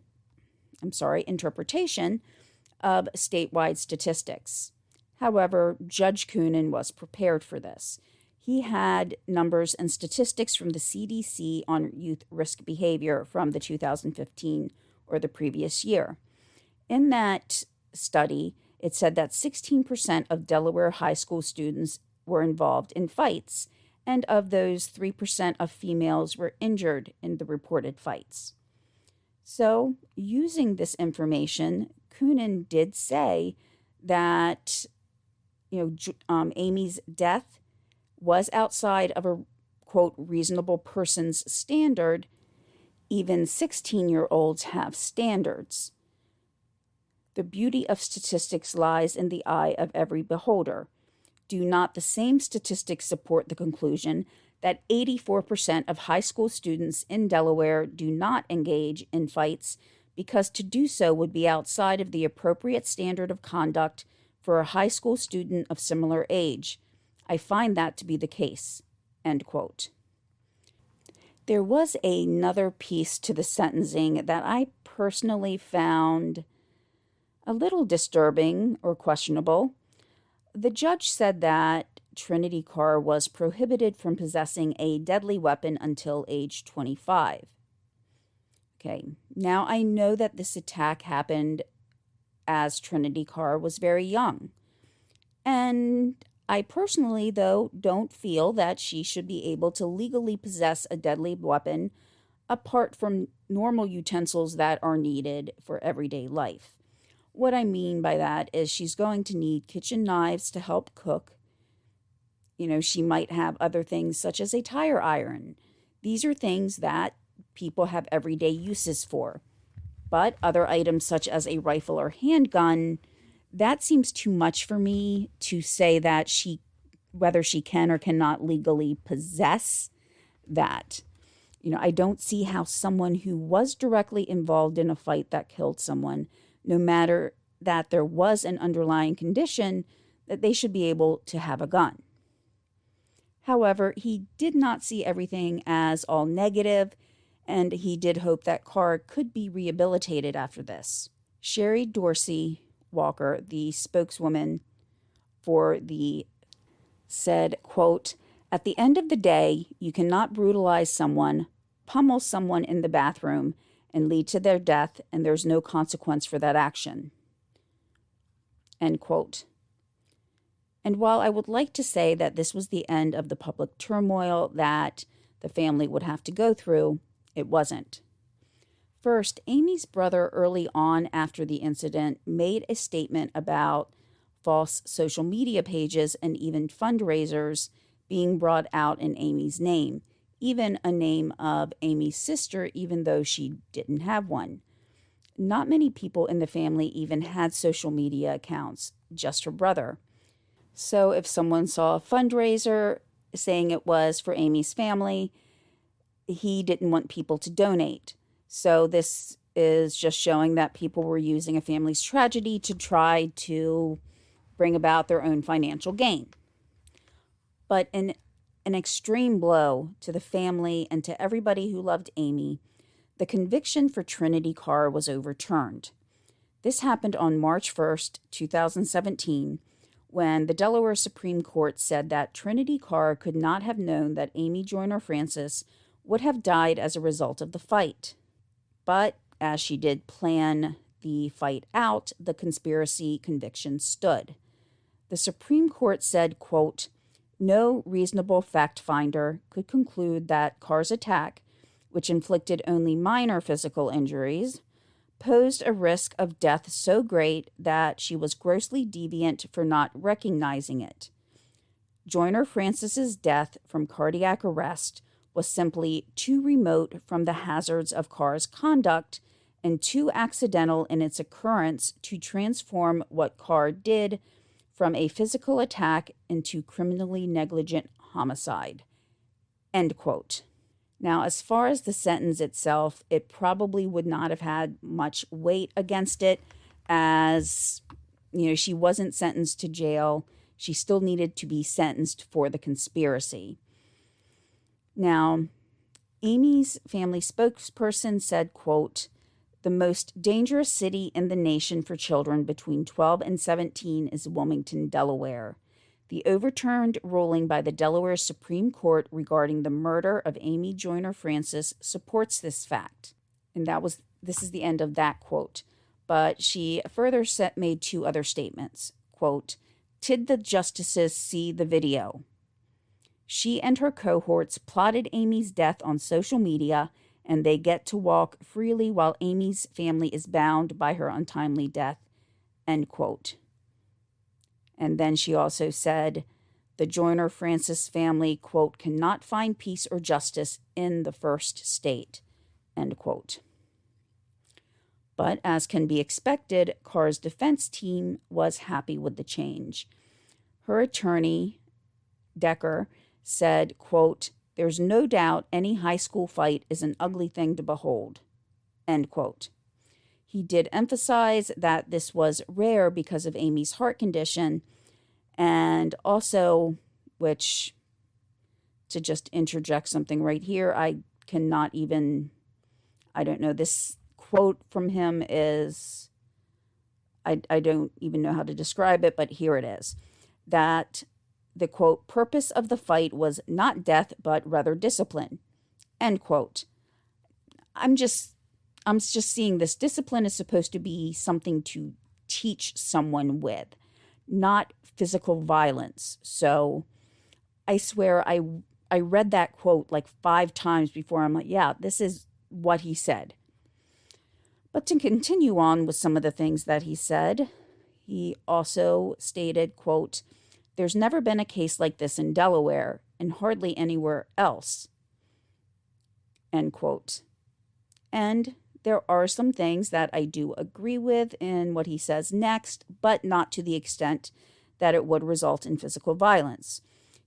of statewide statistics. However, Judge Coonan was prepared for this. He had numbers and statistics from the CDC on youth risk behavior from the 2015 or the previous year. In that study, it said that 16% of Delaware high school students were involved in fights, and of those, 3% of females were injured in the reported fights. So, using this information, Coonan did say that, Amy's death was outside of a, quote, reasonable person's standard. Even 16-year-olds have standards. The beauty of statistics lies in the eye of every beholder. Do not the same statistics support the conclusion that 84% of high school students in Delaware do not engage in fights because to do so would be outside of the appropriate standard of conduct for a high school student of similar age? I find that to be the case, end quote. There was another piece to the sentencing that I personally found a little disturbing or questionable. The judge said that Trinity Carr was prohibited from possessing a deadly weapon until age 25. Okay, now I know that this attack happened as Trinity Carr was very young. And I personally, though, don't feel that she should be able to legally possess a deadly weapon apart from normal utensils that are needed for everyday life. What I mean by that is she's going to need kitchen knives to help cook. She might have other things such as a tire iron. These are things that people have everyday uses for. But other items such as a rifle or handgun, that seems too much for me to say that whether she can or cannot legally possess that. I don't see how someone who was directly involved in a fight that killed someone, no matter that there was an underlying condition, that they should be able to have a gun. However, he did not see everything as all negative, and he did hope that Carr could be rehabilitated after this. Sherry Dorsey Walker, the spokeswoman for said, quote, "At the end of the day, you cannot brutalize someone, pummel someone in the bathroom, and lead to their death, and there's no consequence for that action." End quote. And while I would like to say that this was the end of the public turmoil that the family would have to go through, it wasn't. First, Amy's brother early on after the incident made a statement about false social media pages and even fundraisers being brought out in Amy's name, even a name of Amy's sister, even though she didn't have one. Not many people in the family even had social media accounts, just her brother. So if someone saw a fundraiser saying it was for Amy's family, he didn't want people to donate. So this is just showing that people were using a family's tragedy to try to bring about their own financial gain. But an extreme blow to the family and to everybody who loved Amy, the conviction for Trinity Carr was overturned. This happened on March 1st, 2017, when the Delaware Supreme Court said that Trinity Carr could not have known that Amy Joyner-Francis would have died as a result of the fight. But as she did plan the fight out, the conspiracy conviction stood. The Supreme Court said, quote, "No reasonable fact finder could conclude that Carr's attack, which inflicted only minor physical injuries, posed a risk of death so great that she was grossly deviant for not recognizing it. Joyner-Francis's death from cardiac arrest was simply too remote from the hazards of Carr's conduct and too accidental in its occurrence to transform what Carr did from a physical attack into criminally negligent homicide." End quote. Now, as far as the sentence itself, it probably would not have had much weight against it, as, she wasn't sentenced to jail. She still needed to be sentenced for the conspiracy. Now, Amy's family spokesperson said, quote, "The most dangerous city in the nation for children between 12 and 17 is Wilmington, Delaware. The overturned ruling by the Delaware Supreme Court regarding the murder of Amy Joyner-Francis supports this fact." And this is the end of that quote. But she further made two other statements. Quote, "Did the justices see the video? She and her cohorts plotted Amy's death on social media, and they get to walk freely while Amy's family is bound by her untimely death." End quote. And then she also said, "The Joyner-Francis family, quote, cannot find peace or justice in the first state." End quote. But as can be expected, Carr's defense team was happy with the change. Her attorney, Decker, said, quote, "There's no doubt any high school fight is an ugly thing to behold." End quote. He did emphasize that this was rare because of Amy's heart condition, and also, which, to just interject something right here, I don't know, this quote from him is, I don't even know how to describe it, but here it is, that the, quote, "purpose of the fight was not death, but rather discipline." End quote. I'm just seeing this. Discipline is supposed to be something to teach someone with, not physical violence. So I swear I read that quote like 5 times before I'm like, yeah, this is what he said. But to continue on with some of the things that he said, he also stated, quote, "There's never been a case like this in Delaware and hardly anywhere else." End quote. And there are some things that I do agree with in what he says next, but not to the extent that it would result in physical violence.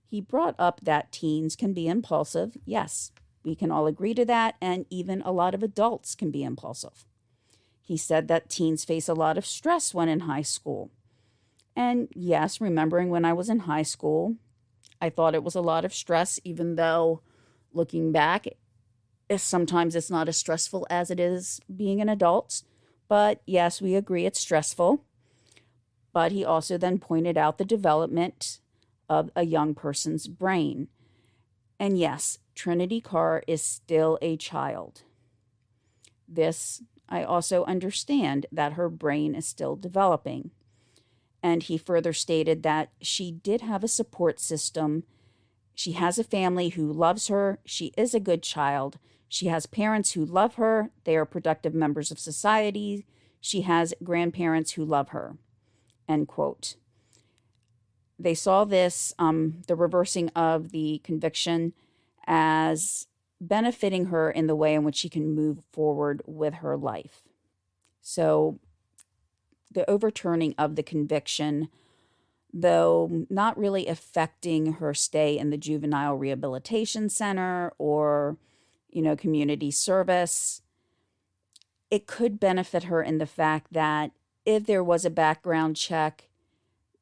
He brought up that teens can be impulsive. Yes, we can all agree to that, and even a lot of adults can be impulsive. He said that teens face a lot of stress when in high school. And yes, remembering when I was in high school, I thought it was a lot of stress, even though looking back, sometimes it's not as stressful as it is being an adult. But yes, we agree it's stressful. But he also then pointed out the development of a young person's brain. And yes, Trinity Carr is still a child. This, I also understand that her brain is still developing. And he further stated that she did have a support system. She has a family who loves her. She is a good child. She has parents who love her. They are productive members of society. She has grandparents who love her. End quote. They saw this, the reversing of the conviction, as benefiting her in the way in which she can move forward with her life. So the overturning of the conviction, though not really affecting her stay in the juvenile rehabilitation center or, community service, it could benefit her in the fact that if there was a background check,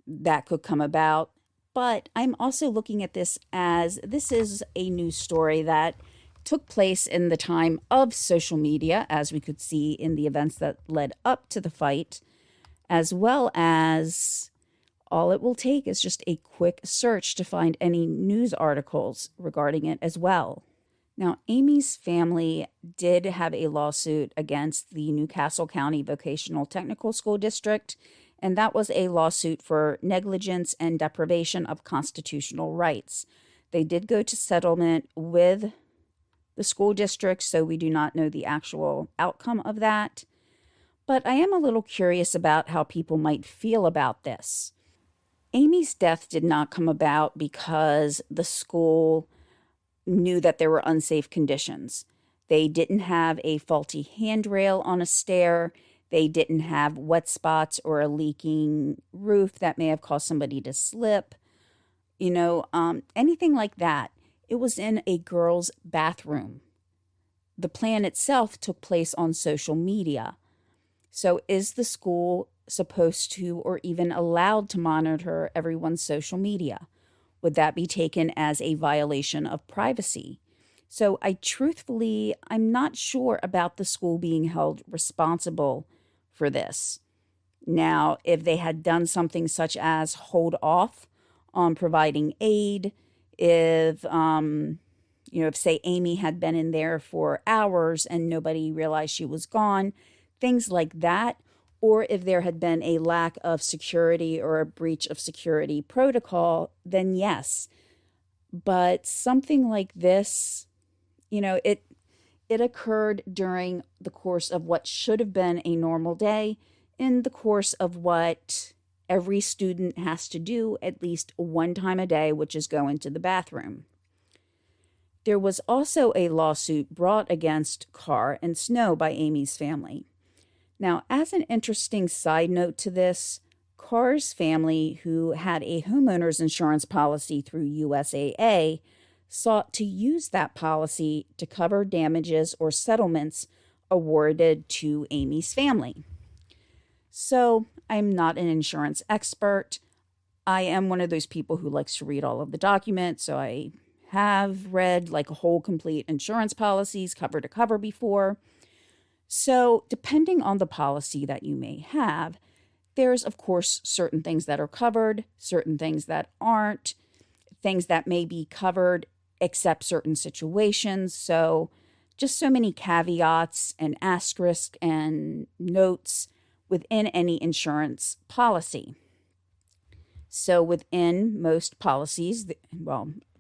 that could come about. But I'm also looking at this as this is a news story that took place in the time of social media, as we could see in the events that led up to the fight, as well as all it will take is just a quick search to find any news articles regarding it as well. Now, Amy's family did have a lawsuit against the Newcastle County Vocational Technical School District, and that was a lawsuit for negligence and deprivation of constitutional rights. They did go to settlement with the school district, so we do not know the actual outcome of that. But I am a little curious about how people might feel about this. Amy's death did not come about because the school knew that there were unsafe conditions. They didn't have a faulty handrail on a stair. They didn't have wet spots or a leaking roof that may have caused somebody to slip. Anything like that. It was in a girl's bathroom. The plan itself took place on social media. So is the school supposed to or even allowed to monitor everyone's social media? Would that be taken as a violation of privacy? So I'm not sure about the school being held responsible for this. Now, if they had done something such as hold off on providing aid, if say Amy had been in there for hours and nobody realized she was gone, things like that, or if there had been a lack of security or a breach of security protocol, then yes. But something like this, it occurred during the course of what should have been a normal day, in the course of what every student has to do at least one time a day, which is go into the bathroom. There was also a lawsuit brought against Carr and Snow by Amy's family. Now, as an interesting side note to this, Carr's family, who had a homeowner's insurance policy through USAA, sought to use that policy to cover damages or settlements awarded to Amy's family. So, I'm not an insurance expert. I am one of those people who likes to read all of the documents, so I have read like a whole complete insurance policies cover to cover before. So depending on the policy that you may have, there's of course certain things that are covered, certain things that aren't, things that may be covered except certain situations. So just so many caveats and asterisks and notes within any insurance policy. So within most policies,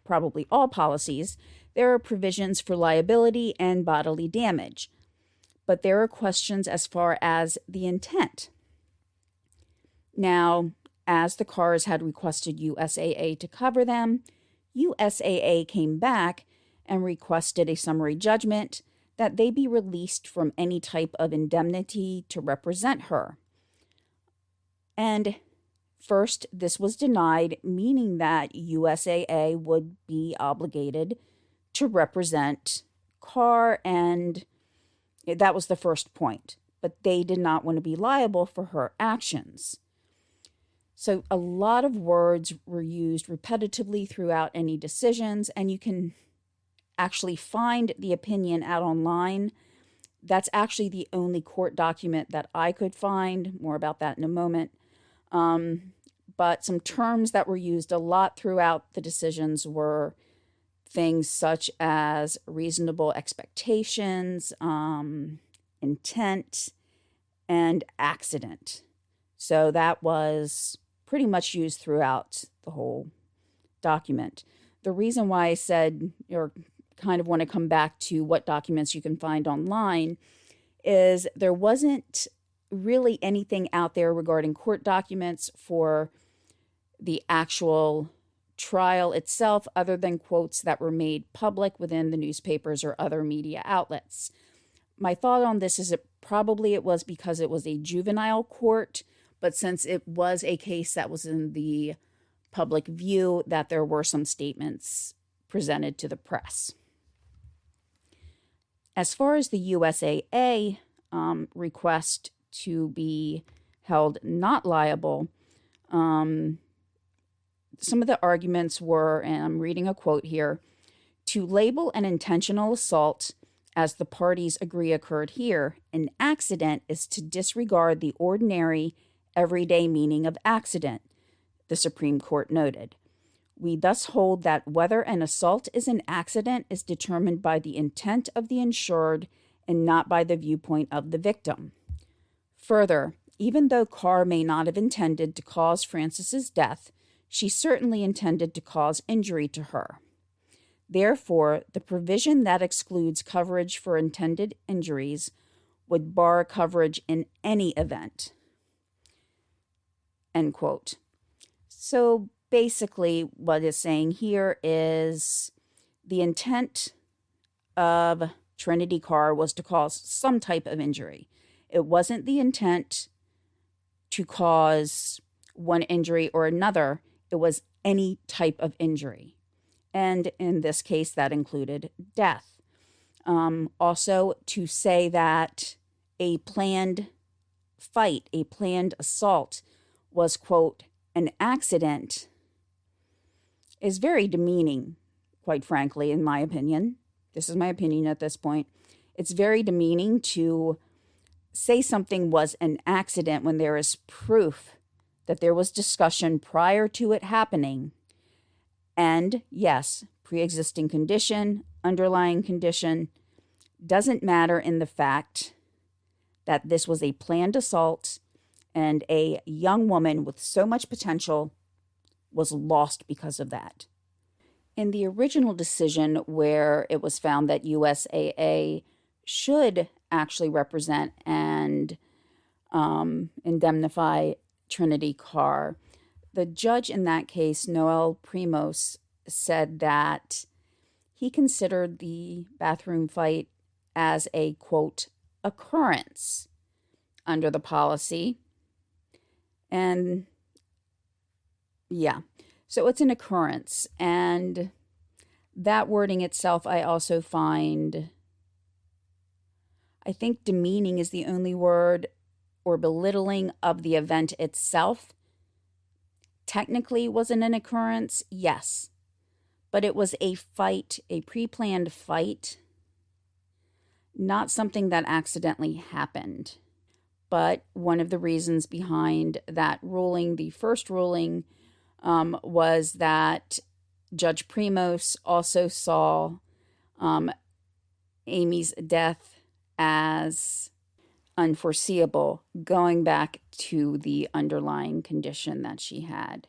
probably all policies, there are provisions for liability and bodily damage. But there are questions as far as the intent. Now, as the Carrs had requested USAA to cover them, USAA came back and requested a summary judgment that they be released from any type of indemnity to represent her. And first, this was denied, meaning that USAA would be obligated to represent Carr, and that was the first point. But they did not want to be liable for her actions. So a lot of words were used repetitively throughout any decisions, and you can actually find the opinion out online. That's actually the only court document that I could find. More about that in a moment. But some terms that were used a lot throughout the decisions were things such as reasonable expectations, intent, and accident. So that was pretty much used throughout the whole document. The reason why I said, or kind of want to come back to what documents you can find online, is there wasn't really anything out there regarding court documents for the actual trial itself, other than quotes that were made public within the newspapers or other media outlets. My thought on this is it was because it was a juvenile court, but since it was a case that was in the public view, that there were some statements presented to the press. As far as the USAA request to be held not liable, some of the arguments were, and I'm reading a quote here, to label an intentional assault, as the parties agree occurred here, an accident is to disregard the ordinary, everyday meaning of accident, the Supreme Court noted. We thus hold that whether an assault is an accident is determined by the intent of the insured and not by the viewpoint of the victim. Further, even though Carr may not have intended to cause Francis's death, she certainly intended to cause injury to her. Therefore, the provision that excludes coverage for intended injuries would bar coverage in any event. End quote. So basically, what it's saying here is the intent of Trinity Carr was to cause some type of injury. It wasn't the intent to cause one injury or another. It was any type of injury. And in this case, that included death. Also, to say that a planned fight, a planned assault was, quote, an accident is very demeaning, quite frankly, in my opinion. This is my opinion at this point. It's very demeaning to say something was an accident when there is proof that there was discussion prior to it happening. And yes, pre-existing condition, underlying condition, doesn't matter in the fact that this was a planned assault and a young woman with so much potential was lost because of that. In the original decision where it was found that USAA should actually represent and indemnify Trinity Carr, the judge in that case, Noel Primos, said that he considered the bathroom fight as a, quote, occurrence under the policy. And yeah, so it's an occurrence. And that wording itself, I also find, I think demeaning is the only word, or belittling of the event itself. Technically, was it an occurrence? Yes. But it was a fight, a pre-planned fight, not something that accidentally happened. But one of the reasons behind that ruling, the first ruling, was that Judge Primos also saw Amy's death as unforeseeable, going back to the underlying condition that she had.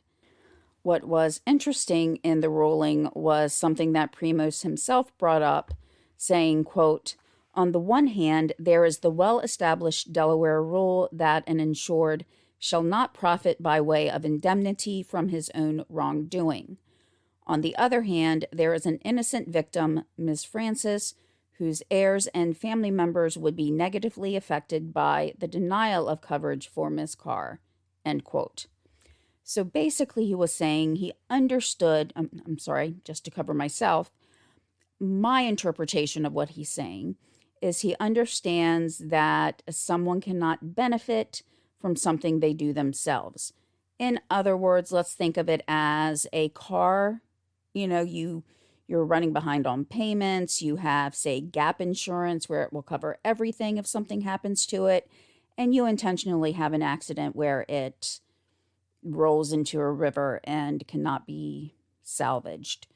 What was interesting in the ruling was something that Primos himself brought up, saying, quote, on the one hand, there is the well-established Delaware rule that an insured shall not profit by way of indemnity from his own wrongdoing. On the other hand, there is an innocent victim, Ms. Francis, whose heirs and family members would be negatively affected by the denial of coverage for Ms. Carr, end quote. So basically he was saying he understood, I'm sorry, just to cover myself, my interpretation of what he's saying is he understands that someone cannot benefit from something they do themselves. In other words, let's think of it as a car. You're running behind on payments. You have, say, gap insurance where it will cover everything if something happens to it. And you intentionally have an accident where it rolls into a river and cannot be salvaged.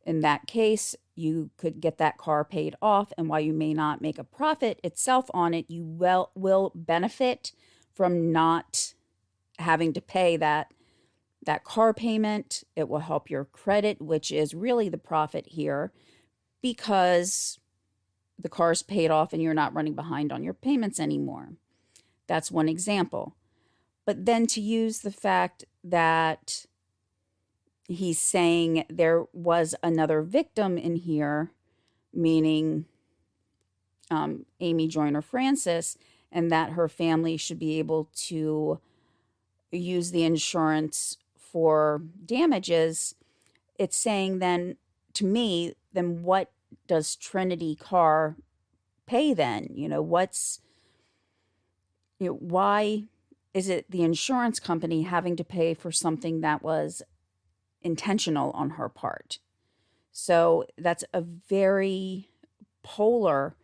In that case, you could get that car paid off, and while you may not make a profit itself on it, you will benefit from not having to pay that car payment. It will help your credit, which is really the profit here, because the car's paid off and you're not running behind on your payments anymore. That's one example. But then to use the fact that he's saying there was another victim in here, meaning Amy Joyner-Francis, and that her family should be able to use the insurance for damages, it's saying then, to me, then what does Trinity Carr pay then? Why is it the insurance company having to pay for something that was intentional on her part? So that's a very polar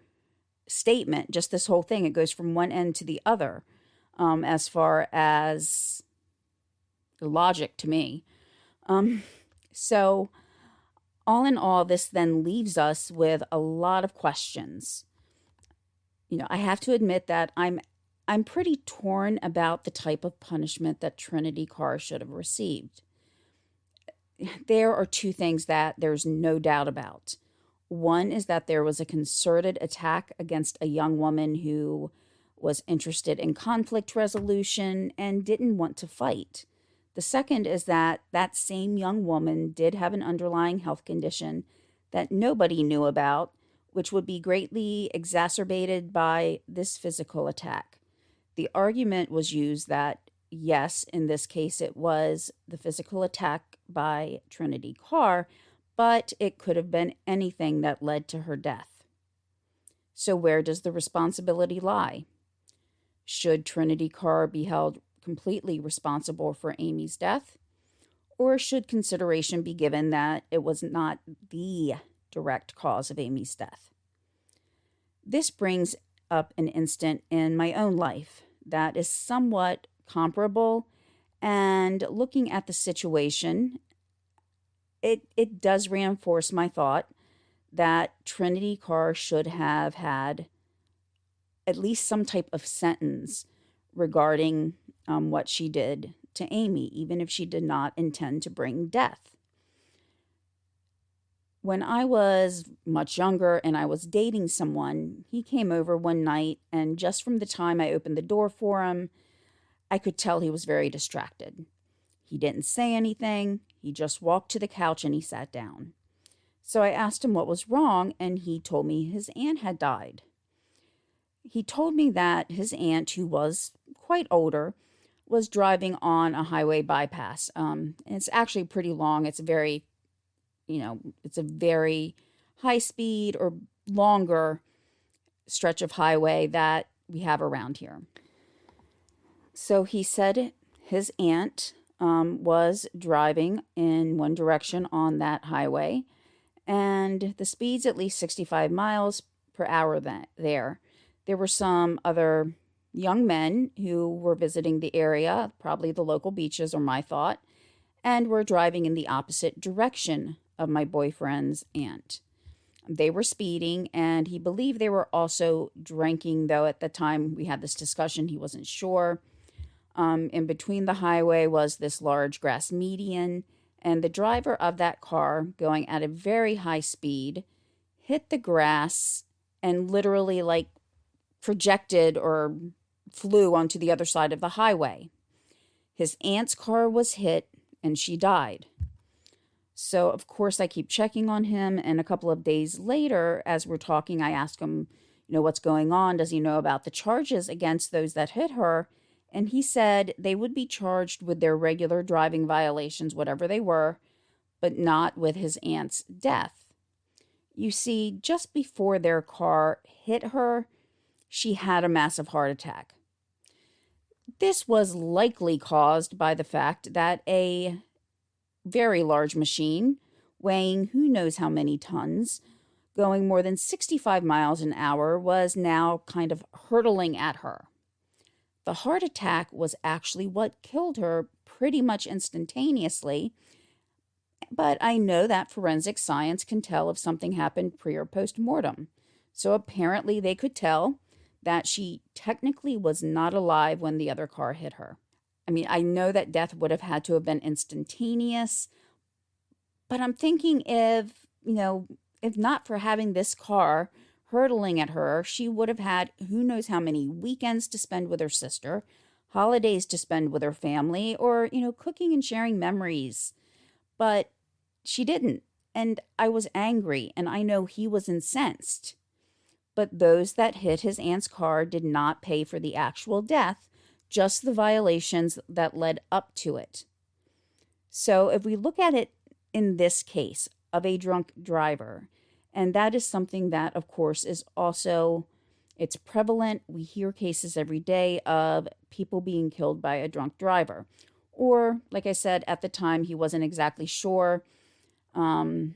statement, just this whole thing. It goes from one end to the other, as far as the logic to me. So all in all, this then leaves us with a lot of questions. I have to admit that I'm pretty torn about the type of punishment that Trinity Carr should have received. There are two things that there's no doubt about. One is that there was a concerted attack against a young woman who was interested in conflict resolution and didn't want to fight. The second is that that same young woman did have an underlying health condition that nobody knew about, which would be greatly exacerbated by this physical attack. The argument was used that, yes, in this case it was the physical attack by Trinity Carr, but it could have been anything that led to her death. So where does the responsibility lie? Should Trinity Carr be held completely responsible for Amy's death? Or should consideration be given that it was not the direct cause of Amy's death? This brings up an incident in my own life that is somewhat comparable, and looking at the situation, it does reinforce my thought that Trinity Carr should have had at least some type of sentence regarding what she did to Amy, even if she did not intend to bring death. When I was much younger and I was dating someone, he came over one night, and just from the time I opened the door for him, I could tell he was very distracted. He didn't say anything. He just walked to the couch and he sat down. So I asked him what was wrong, and he told me his aunt had died. He told me that his aunt, who was quite older, was driving on a highway bypass. And it's actually pretty long. It's a very high speed or longer stretch of highway that we have around here. So he said his aunt was driving in one direction on that highway, and the speed's at least 65 miles per hour there. There were some other young men who were visiting the area, probably the local beaches, or my thought, and were driving in the opposite direction of my boyfriend's aunt. They were speeding, and he believed they were also drinking, though at the time we had this discussion, he wasn't sure. In between the highway was this large grass median, and the driver of that car, going at a very high speed, hit the grass and literally projected or flew onto the other side of the highway. His aunt's car was hit, and she died. So, of course, I keep checking on him. And a couple of days later, as we're talking, I ask him, what's going on? Does he know about the charges against those that hit her? And he said they would be charged with their regular driving violations, whatever they were, but not with his aunt's death. You see, just before their car hit her, she had a massive heart attack. This was likely caused by the fact that a very large machine, weighing who knows how many tons, going more than 65 miles an hour, was now kind of hurtling at her. The heart attack was actually what killed her pretty much instantaneously, but I know that forensic science can tell if something happened pre or post mortem. So apparently they could tell that she technically was not alive when the other car hit her. I mean, I know that death would have had to have been instantaneous, but I'm thinking if not for having this car hurtling at her, she would have had who knows how many weekends to spend with her sister, holidays to spend with her family, or, cooking and sharing memories. But she didn't. And I was angry, and I know he was incensed. But those that hit his aunt's car did not pay for the actual death, just the violations that led up to it. So if we look at it in this case of a drunk driver, and that is something that, of course, is also, it's prevalent. We hear cases every day of people being killed by a drunk driver. Or, like I said, at the time, he wasn't exactly sure. And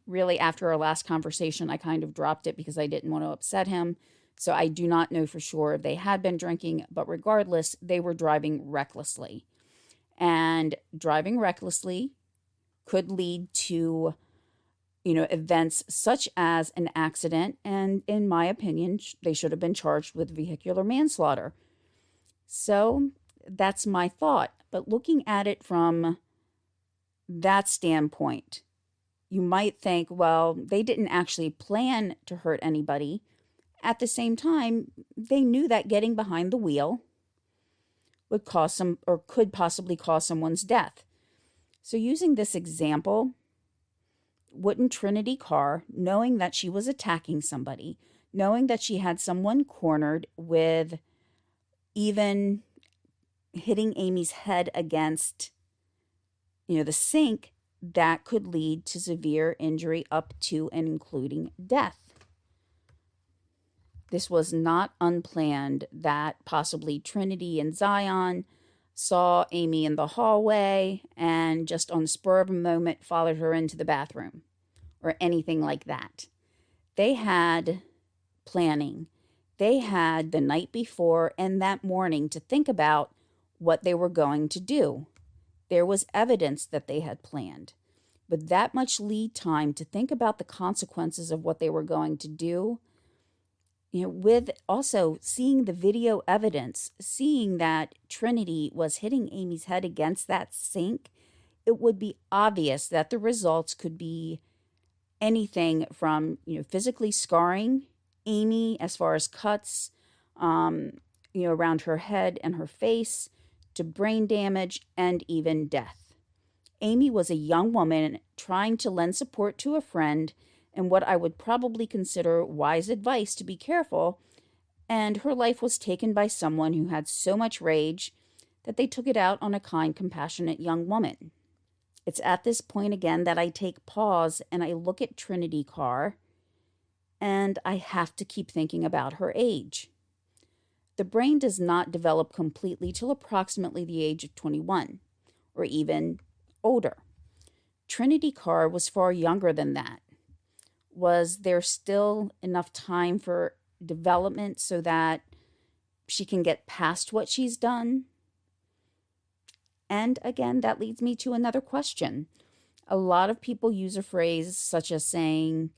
really, after our last conversation, I kind of dropped it because I didn't want to upset him. So I do not know for sure if they had been drinking, but regardless, they were driving recklessly. And driving recklessly could lead to, events such as an accident. And in my opinion, they should have been charged with vehicular manslaughter. So that's my thought. But looking at it from that standpoint, you might think, well, they didn't actually plan to hurt anybody. At the same time, they knew that getting behind the wheel would cause some, or could possibly cause someone's death. So using this example, wouldn't Trinity Carr, knowing that she was attacking somebody, knowing that she had someone cornered with even hitting Amy's head against, the sink, that could lead to severe injury up to and including death. This was not unplanned that possibly Trinity and Zion saw Amy in the hallway and just on the spur of a moment followed her into the bathroom or anything like that. They had planning. They had the night before and that morning to think about what they were going to do. There was evidence that they had planned. With that much lead time to think about the consequences of what they were going to do, with also seeing the video evidence, seeing that Trinity was hitting Amy's head against that sink, it would be obvious that the results could be anything from, physically scarring Amy as far as cuts, around her head and her face, to brain damage and even death. Amy was a young woman trying to lend support to a friend and what I would probably consider wise advice to be careful, and her life was taken by someone who had so much rage that they took it out on a kind, compassionate young woman. It's at this point again that I take pause and I look at Trinity Carr, and I have to keep thinking about her age. The brain does not develop completely till approximately the age of 21, or even older. Trinity Carr was far younger than that. Was there still enough time for development so that she can get past what she's done? And again, that leads me to another question. A lot of people use a phrase such as saying,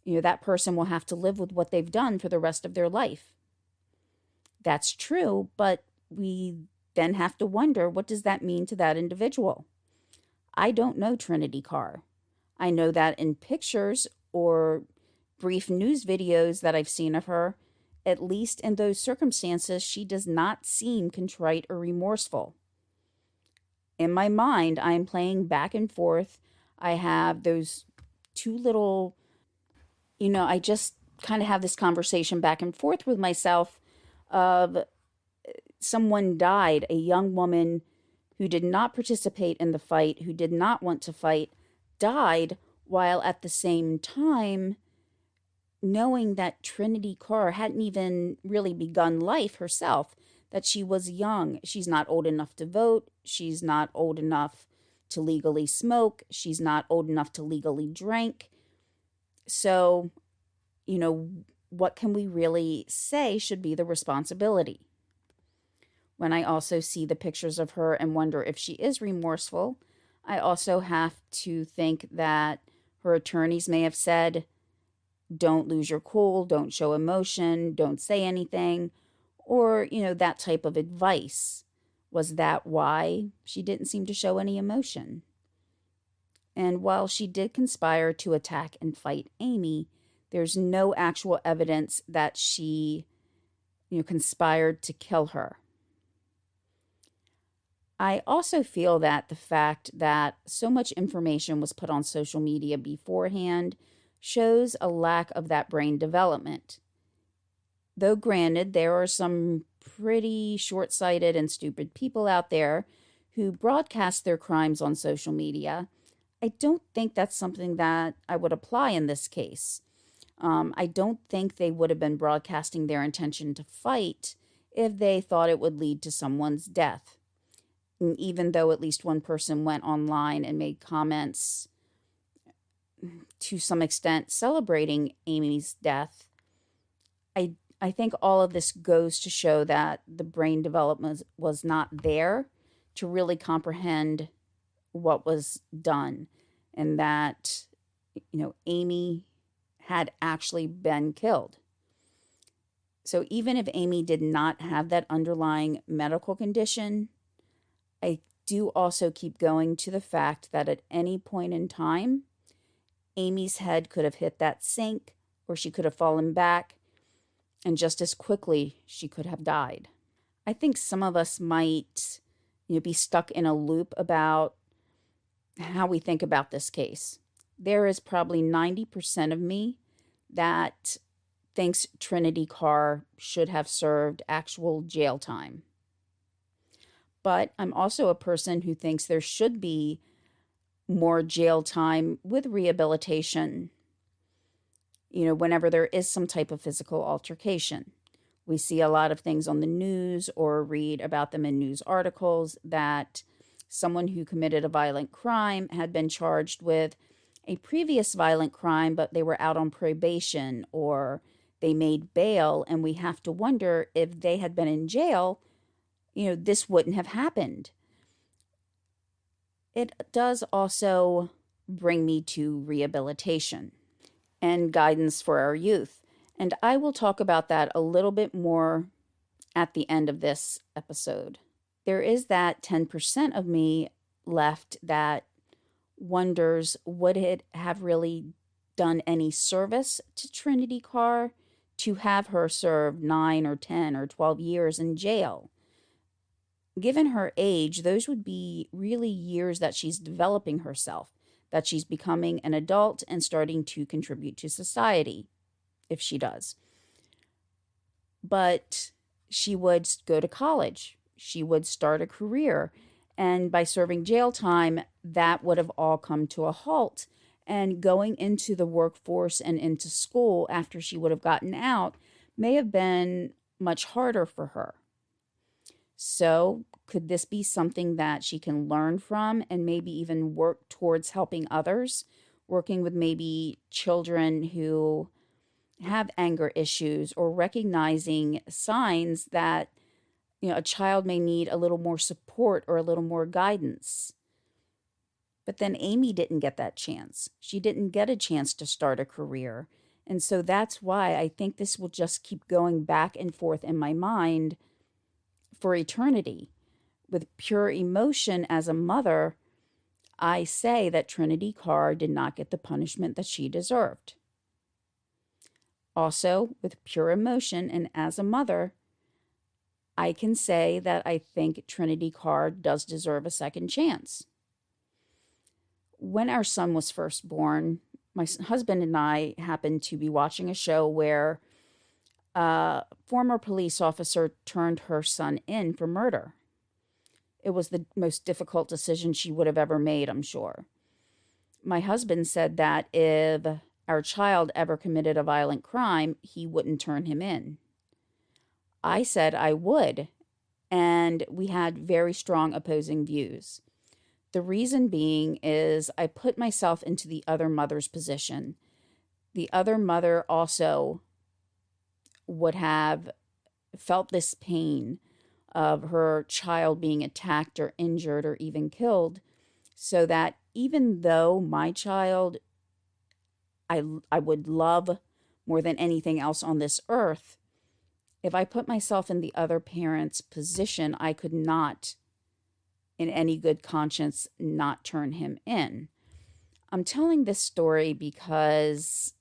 that person will have to live with what they've done for the rest of their life. That's true, but we then have to wonder, what does that mean to that individual? I don't know Trinity Carr. I know that in pictures or brief news videos that I've seen of her, at least in those circumstances, she does not seem contrite or remorseful. In my mind, I am playing back and forth. I have those two little, I just kind of have this conversation back and forth with myself of someone died, a young woman who did not participate in the fight, who did not want to fight, died, while at the same time knowing that Trinity Carr hadn't even really begun life herself, that she was young. She's not old enough to vote. She's not old enough to legally smoke. She's not old enough to legally drink. So, what can we really say should be the responsibility? When I also see the pictures of her and wonder if she is remorseful, I also have to think that her attorneys may have said, don't lose your cool, don't show emotion, don't say anything, or, that type of advice. Was that why she didn't seem to show any emotion? And while she did conspire to attack and fight Amy, there's no actual evidence that she, conspired to kill her. I also feel that the fact that so much information was put on social media beforehand shows a lack of that brain development. Though granted, there are some pretty short-sighted and stupid people out there who broadcast their crimes on social media, I don't think that's something that I would apply in this case. I don't think they would have been broadcasting their intention to fight if they thought it would lead to someone's death. And even though at least one person went online and made comments to some extent celebrating Amy's death, I think all of this goes to show that the brain development was not there to really comprehend what was done, and that, Amy had actually been killed. So even if Amy did not have that underlying medical condition, I do also keep going to the fact that at any point in time, Amy's head could have hit that sink, or she could have fallen back, and just as quickly she could have died. I think some of us might, be stuck in a loop about how we think about this case. There is probably 90% of me that thinks Trinity Carr should have served actual jail time. But I'm also a person who thinks there should be more jail time with rehabilitation, whenever there is some type of physical altercation. We see a lot of things on the news or read about them in news articles that someone who committed a violent crime had been charged with a previous violent crime, but they were out on probation or they made bail, and we have to wonder if they had been in jail, this wouldn't have happened. It does also bring me to rehabilitation and guidance for our youth. And I will talk about that a little bit more at the end of this episode. There is that 10% of me left that wonders, would it have really done any service to Trinity Carr to have her serve 9 or 10 or 12 years in jail? Given her age, those would be really years that she's developing herself, that she's becoming an adult and starting to contribute to society, if she does. But she would go to college. She would start a career. And by serving jail time, that would have all come to a halt. And going into the workforce and into school after she would have gotten out may have been much harder for her. So could this be something that she can learn from and maybe even work towards helping others, working with maybe children who have anger issues, or recognizing signs that, a child may need a little more support or a little more guidance? But then Amy didn't get that chance. She didn't get a chance to start a career. And so that's why I think this will just keep going back and forth in my mind for eternity. With pure emotion as a mother, I say that Trinity Carr did not get the punishment that she deserved. Also, with pure emotion and as a mother, I can say that I think Trinity Carr does deserve a second chance. When our son was first born, my husband and I happened to be watching a show where a former police officer turned her son in for murder. It was the most difficult decision she would have ever made, I'm sure. My husband said that if our child ever committed a violent crime, he wouldn't turn him in. I said I would, and we had very strong opposing views. The reason being is I put myself into the other mother's position. The other mother also would have felt this pain of her child being attacked or injured or even killed, so that even though my child I would love more than anything else on this earth, if I put myself in the other parent's position, I could not, in any good conscience, not turn him in. I'm telling this story because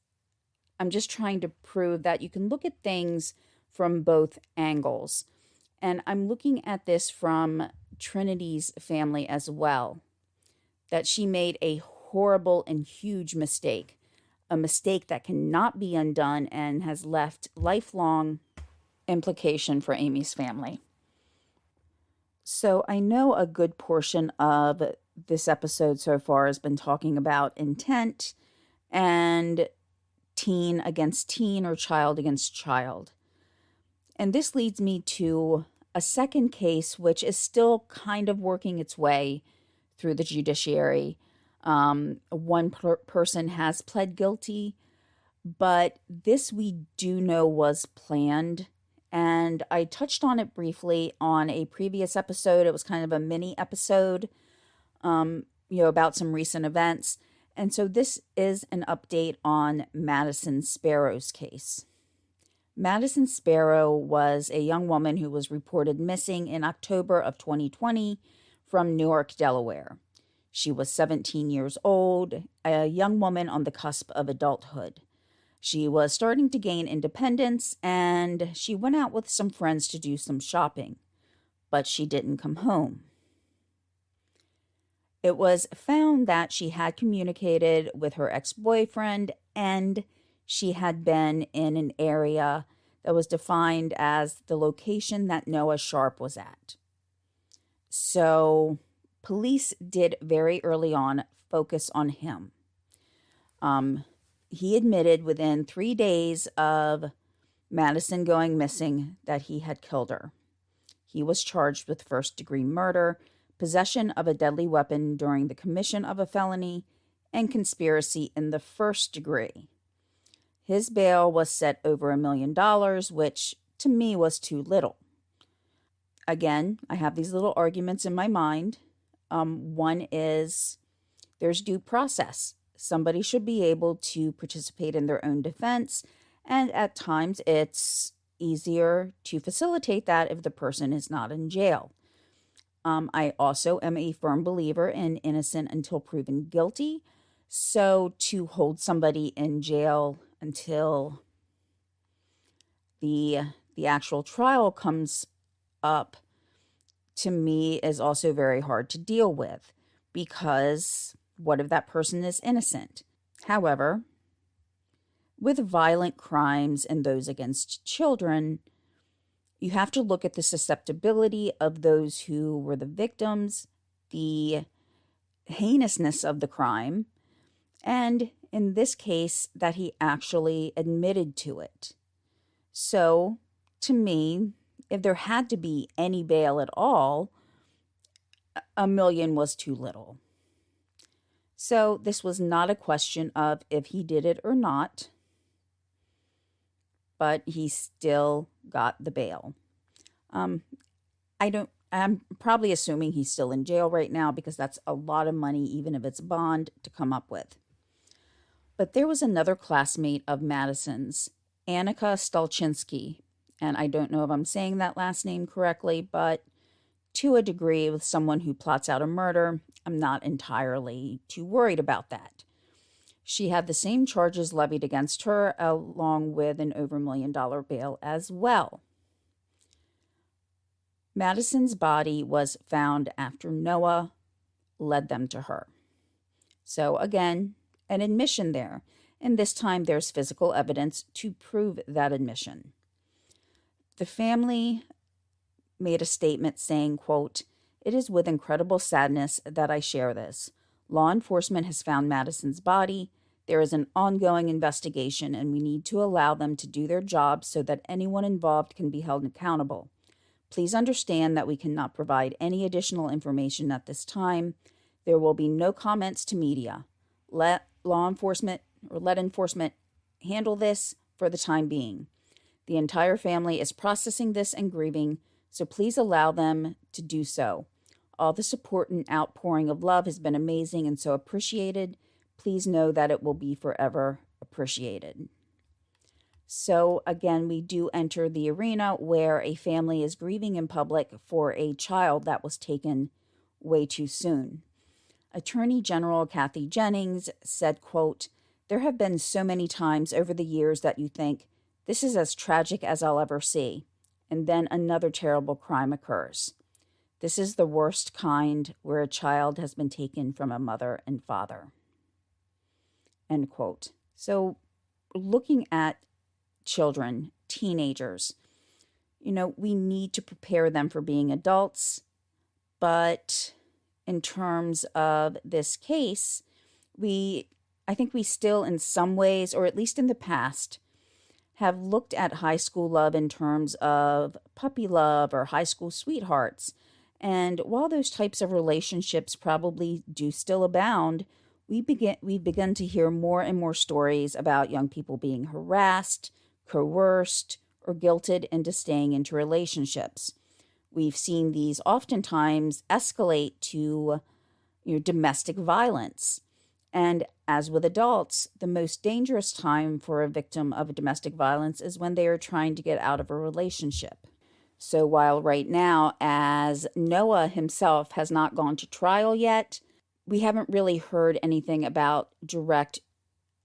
I'm just trying to prove that you can look at things from both angles. And I'm looking at this from Trinity's family as well, that she made a horrible and huge mistake, a mistake that cannot be undone and has left lifelong implication for Amy's family. So I know a good portion of this episode so far has been talking about intent and teen against teen or child against child. And this leads me to a second case, which is still kind of working its way through the judiciary. One person has pled guilty, but this we do know was planned. And I touched on it briefly on a previous episode. It was kind of a mini episode, about some recent events. And so this is an update on Madison Sparrow's case. Madison Sparrow was a young woman who was reported missing in October of 2020 from Newark, Delaware. She was 17 years old, a young woman on the cusp of adulthood. She was starting to gain independence, and she went out with some friends to do some shopping, but she didn't come home. It was found that she had communicated with her ex-boyfriend, and she had been in an area that was defined as the location that Noah Sharp was at. So police did very early on focus on him. He admitted within 3 days of Madison going missing that he had killed her. He was charged with first-degree murder, possession of a deadly weapon during the commission of a felony, and conspiracy in the first degree. His bail was set over $1 million, which to me was too little. Again, I have these little arguments in my mind. One is there's due process. Somebody should be able to participate in their own defense, and at times it's easier to facilitate that if the person is not in jail. I also am a firm believer in innocent until proven guilty, so to hold somebody in jail until the actual trial comes up, to me, is also very hard to deal with, because what if that person is innocent? However, with violent crimes and those against children, you have to look at the susceptibility of those who were the victims, the heinousness of the crime, and in this case, that he actually admitted to it. So, to me, if there had to be any bail at all, $1 million was too little. So this was not a question of if he did it or not, but he still got the bail. I'm probably assuming he's still in jail right now, because that's a lot of money, even if it's a bond, to come up with. But there was another classmate of Madison's, Annika Stalchinsky, and I don't know if I'm saying that last name correctly, but to a degree, with someone who plots out a murder, I'm not entirely too worried about that. She had the same charges levied against her, along with an over $1 million bail as well. Madison's body was found after Noah led them to her. So again, an admission there. And this time there's physical evidence to prove that admission. The family made a statement saying, quote, "It is with incredible sadness that I share this. Law enforcement has found Madison's body. There is an ongoing investigation, and we need to allow them to do their job so that anyone involved can be held accountable. Please understand that we cannot provide any additional information at this time. There will be no comments to media. Let enforcement handle this for the time being. The entire family is processing this and grieving, so please allow them to do so. All the support and outpouring of love has been amazing and so appreciated. Please know that it will be forever appreciated." So again, we do enter the arena where a family is grieving in public for a child that was taken way too soon. Attorney General Kathy Jennings said, quote, "There have been so many times over the years that you think, this is as tragic as I'll ever see, and then another terrible crime occurs. This is the worst kind, where a child has been taken from a mother and father." End quote. So looking at children, teenagers, we need to prepare them for being adults. But in terms of this case, I think we still in some ways, or at least in the past, have looked at high school love in terms of puppy love or high school sweethearts. And while those types of relationships probably do still abound, we've begun to hear more and more stories about young people being harassed, coerced, or guilted into staying into relationships. We've seen these oftentimes escalate to domestic violence. And as with adults, the most dangerous time for a victim of domestic violence is when they are trying to get out of a relationship. So while right now, as Noah himself has not gone to trial yet, we haven't really heard anything about direct,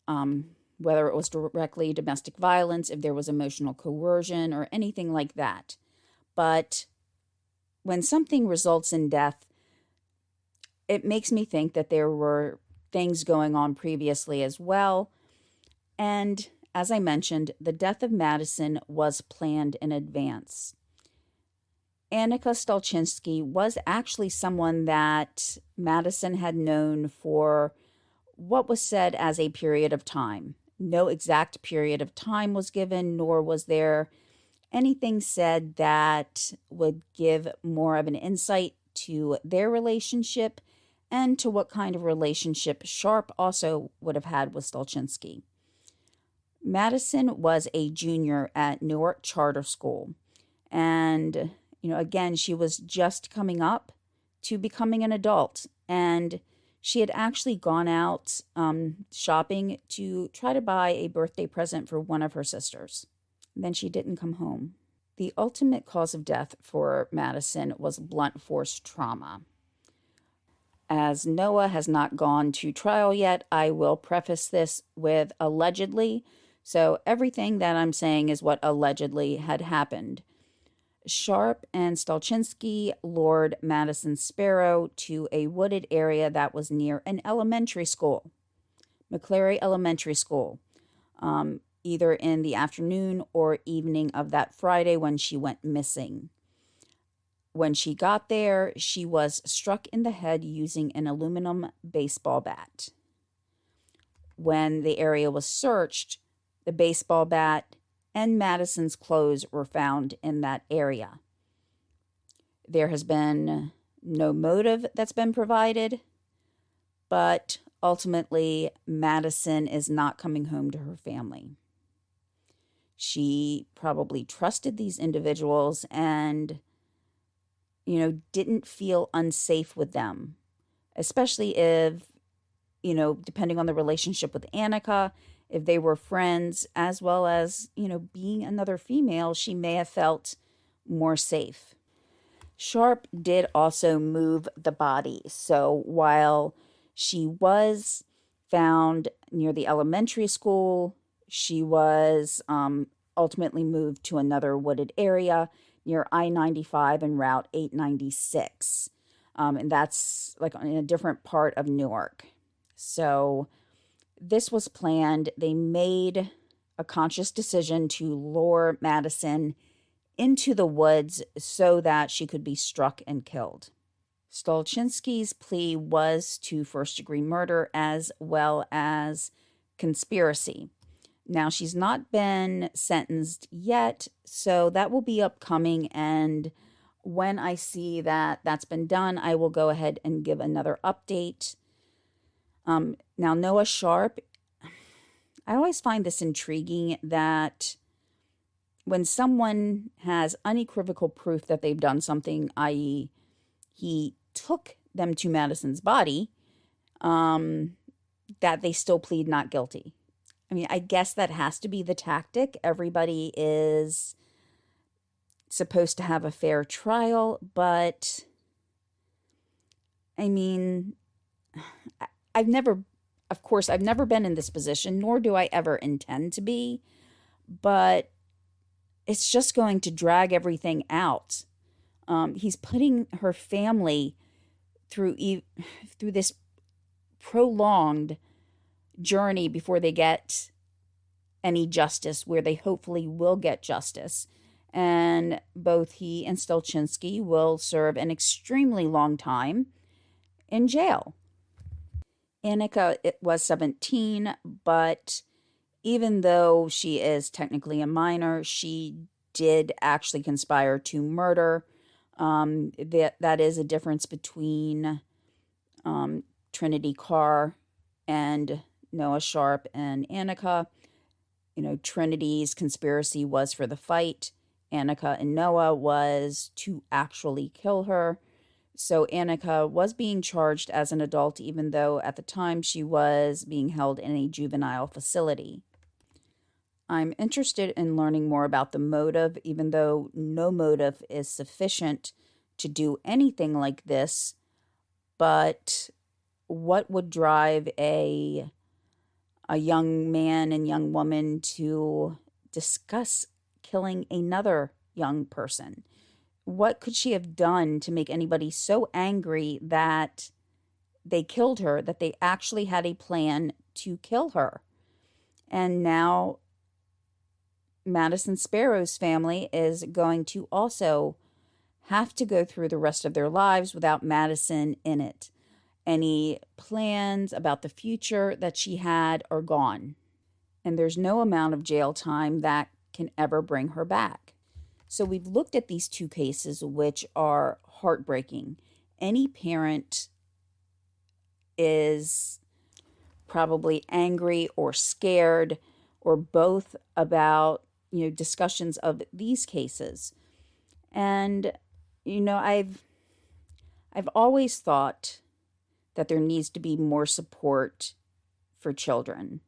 whether it was directly domestic violence, if there was emotional coercion or anything like that. But when something results in death, it makes me think that there were things going on previously as well. And as I mentioned, the death of Madison was planned in advance. Annika Stolchinsky was actually someone that Madison had known for what was said as a period of time. No exact period of time was given, nor was there anything said that would give more of an insight to their relationship and to what kind of relationship Sharp also would have had with Stolchinsky. Madison was a junior at Newark Charter School, and again, she was just coming up to becoming an adult, and she had actually gone out shopping to try to buy a birthday present for one of her sisters. And then she didn't come home. The ultimate cause of death for Madison was blunt force trauma. As Noah has not gone to trial yet, I will preface this with allegedly. So everything that I'm saying is what allegedly had happened. Sharp and Stolchinsky lured Madison Sparrow to a wooded area that was near an elementary school, McClary Elementary School, either in the afternoon or evening of that Friday when she went missing. When she got there, she was struck in the head using an aluminum baseball bat. When the area was searched, the baseball bat and Madison's clothes were found in that area. There has been no motive that's been provided, but ultimately, Madison is not coming home to her family. She probably trusted these individuals and, didn't feel unsafe with them, especially if, depending on the relationship with Annika, if they were friends, as well as, being another female, she may have felt more safe. Sharp did also move the body. So while she was found near the elementary school, she was ultimately moved to another wooded area near I-95 and Route 896. And that's like in a different part of Newark. So this was planned. They made a conscious decision to lure Madison into the woods so that she could be struck and killed. Stolchinsky's plea was to first-degree murder as well as conspiracy. Now, she's not been sentenced yet, so that will be upcoming, and when I see that that's been done, I will go ahead and give another update. Now, Noah Sharp, I always find this intriguing that when someone has unequivocal proof that they've done something, i.e., he took them to Madison's body, that they still plead not guilty. I mean, I guess that has to be the tactic. Everybody is supposed to have a fair trial, but I mean, I've never been in this position, nor do I ever intend to be, but it's just going to drag everything out. He's putting her family through this prolonged journey before they get any justice, where they hopefully will get justice. And both he and Stolchinsky will serve an extremely long time in jail. Annika was 17, but even though she is technically a minor, she did actually conspire to murder. That is a difference between Trinity Carr and Noah Sharp and Annika. You know, Trinity's conspiracy was for the fight. Annika and Noah was to actually kill her. So Annika was being charged as an adult, even though at the time she was being held in a juvenile facility. I'm interested in learning more about the motive, even though no motive is sufficient to do anything like this. But what would drive a young man and young woman to discuss killing another young person? What could she have done to make anybody so angry that they killed her, that they actually had a plan to kill her? And now Madison Sparrow's family is going to also have to go through the rest of their lives without Madison in it. Any plans about the future that she had are gone. And there's no amount of jail time that can ever bring her back. So we've looked at these two cases, which are heartbreaking. Any parent is probably angry or scared or both about, discussions of these cases. And, I've always thought that there needs to be more support for children.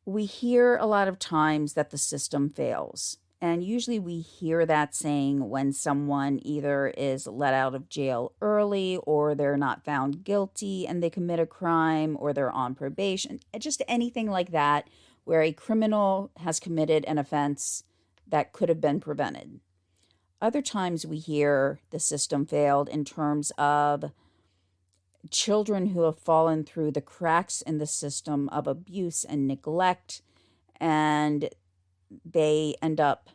We hear a lot of times that the system fails. And usually we hear that saying when someone either is let out of jail early or they're not found guilty and they commit a crime or they're on probation, just anything like that where a criminal has committed an offense that could have been prevented. Other times we hear the system failed in terms of children who have fallen through the cracks in the system of abuse and neglect, and they end up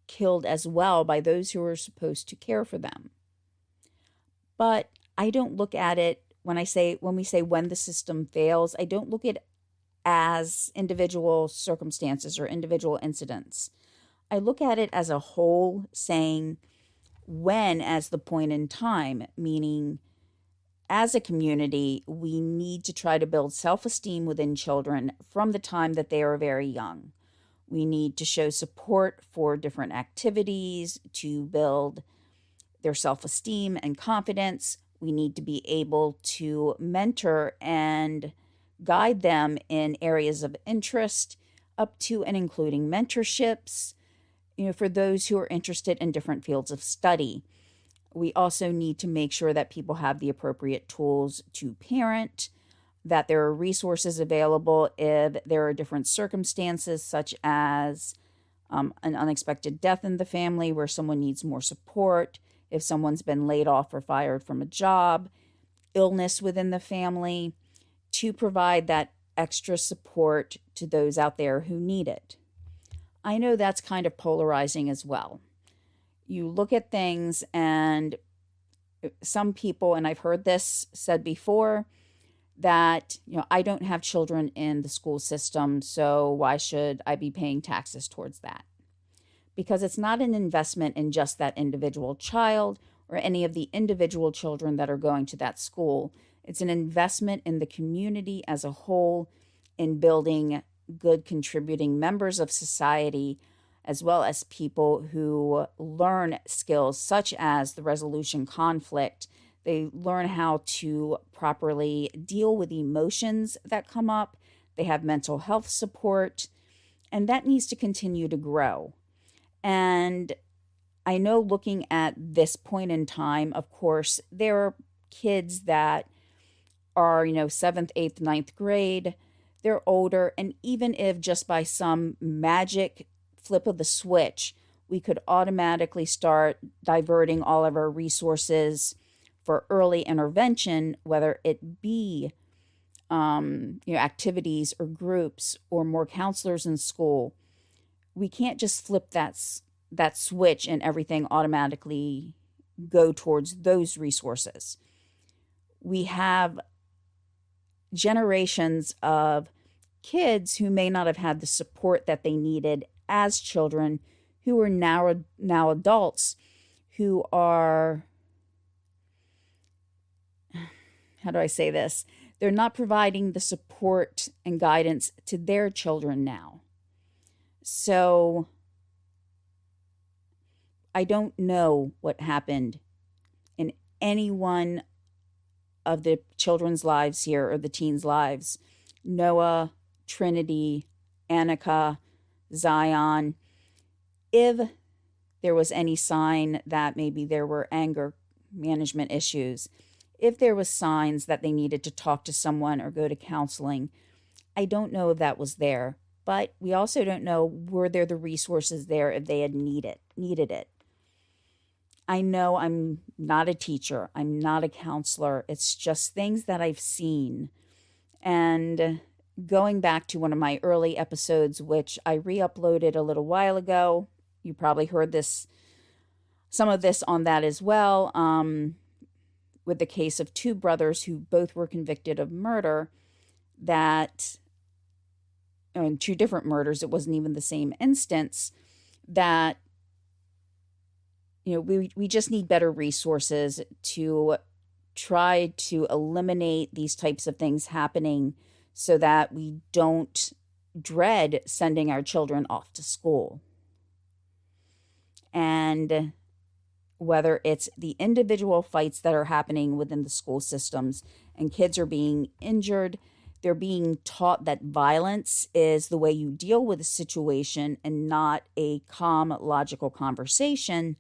killed as well by those who are supposed to care for them. But I don't look at it when we say when the system fails, I don't look at it as individual circumstances or individual incidents. I look at it as a whole, saying when as the point in time, meaning as a community, we need to try to build self-esteem within children from the time that they are very young. We need to show support for different activities to build their self-esteem and confidence. We need to be able to mentor and guide them in areas of interest, up to and including mentorships, for those who are interested in different fields of study. We also need to make sure that people have the appropriate tools to parent, that there are resources available if there are different circumstances, such as an unexpected death in the family where someone needs more support, if someone's been laid off or fired from a job, illness within the family. to provide that extra support to those out there who need it. I know that's kind of polarizing as well. You look at things and some people, and I've heard this said before, that, I don't have children in the school system, so why should I be paying taxes towards that? Because it's not an investment in just that individual child or any of the individual children that are going to that school. It's an investment in the community as a whole, in building good contributing members of society, as well as people who learn skills such as the resolution conflict. They learn how to properly deal with emotions that come up. They have mental health support, and that needs to continue to grow. And I know, looking at this point in time, of course, there are kids that are, 7th, 8th, ninth grade. They're older. And even if just by some magic flip of the switch, we could automatically start diverting all of our resources for early intervention, whether it be activities or groups or more counselors in school, we can't just flip that switch and everything automatically go towards those resources. We have generations of kids who may not have had the support that they needed as children, who are now adults, who are, how do I say this? They're not providing the support and guidance to their children now. So I don't know what happened in any one of the children's lives here, or the teens' lives. Noah, Trinity, Annika, Zion. If there was any sign that maybe there were anger management issues, if there was signs that they needed to talk to someone or go to counseling, I don't know if that was there. But we also don't know, were there the resources there if they had needed it. I know I'm not a teacher. I'm not a counselor. It's just things that I've seen. And going back to one of my early episodes, which I re-uploaded a little while ago, you probably heard some of this on that as well, with the case of two brothers who both were convicted of murder, that, and two different murders, it wasn't even the same instance, that, we just need better resources to try to eliminate these types of things happening, so that we don't dread sending our children off to school. And whether it's the individual fights that are happening within the school systems and kids are being injured, they're being taught that violence is the way you deal with a situation and not a calm, logical conversation.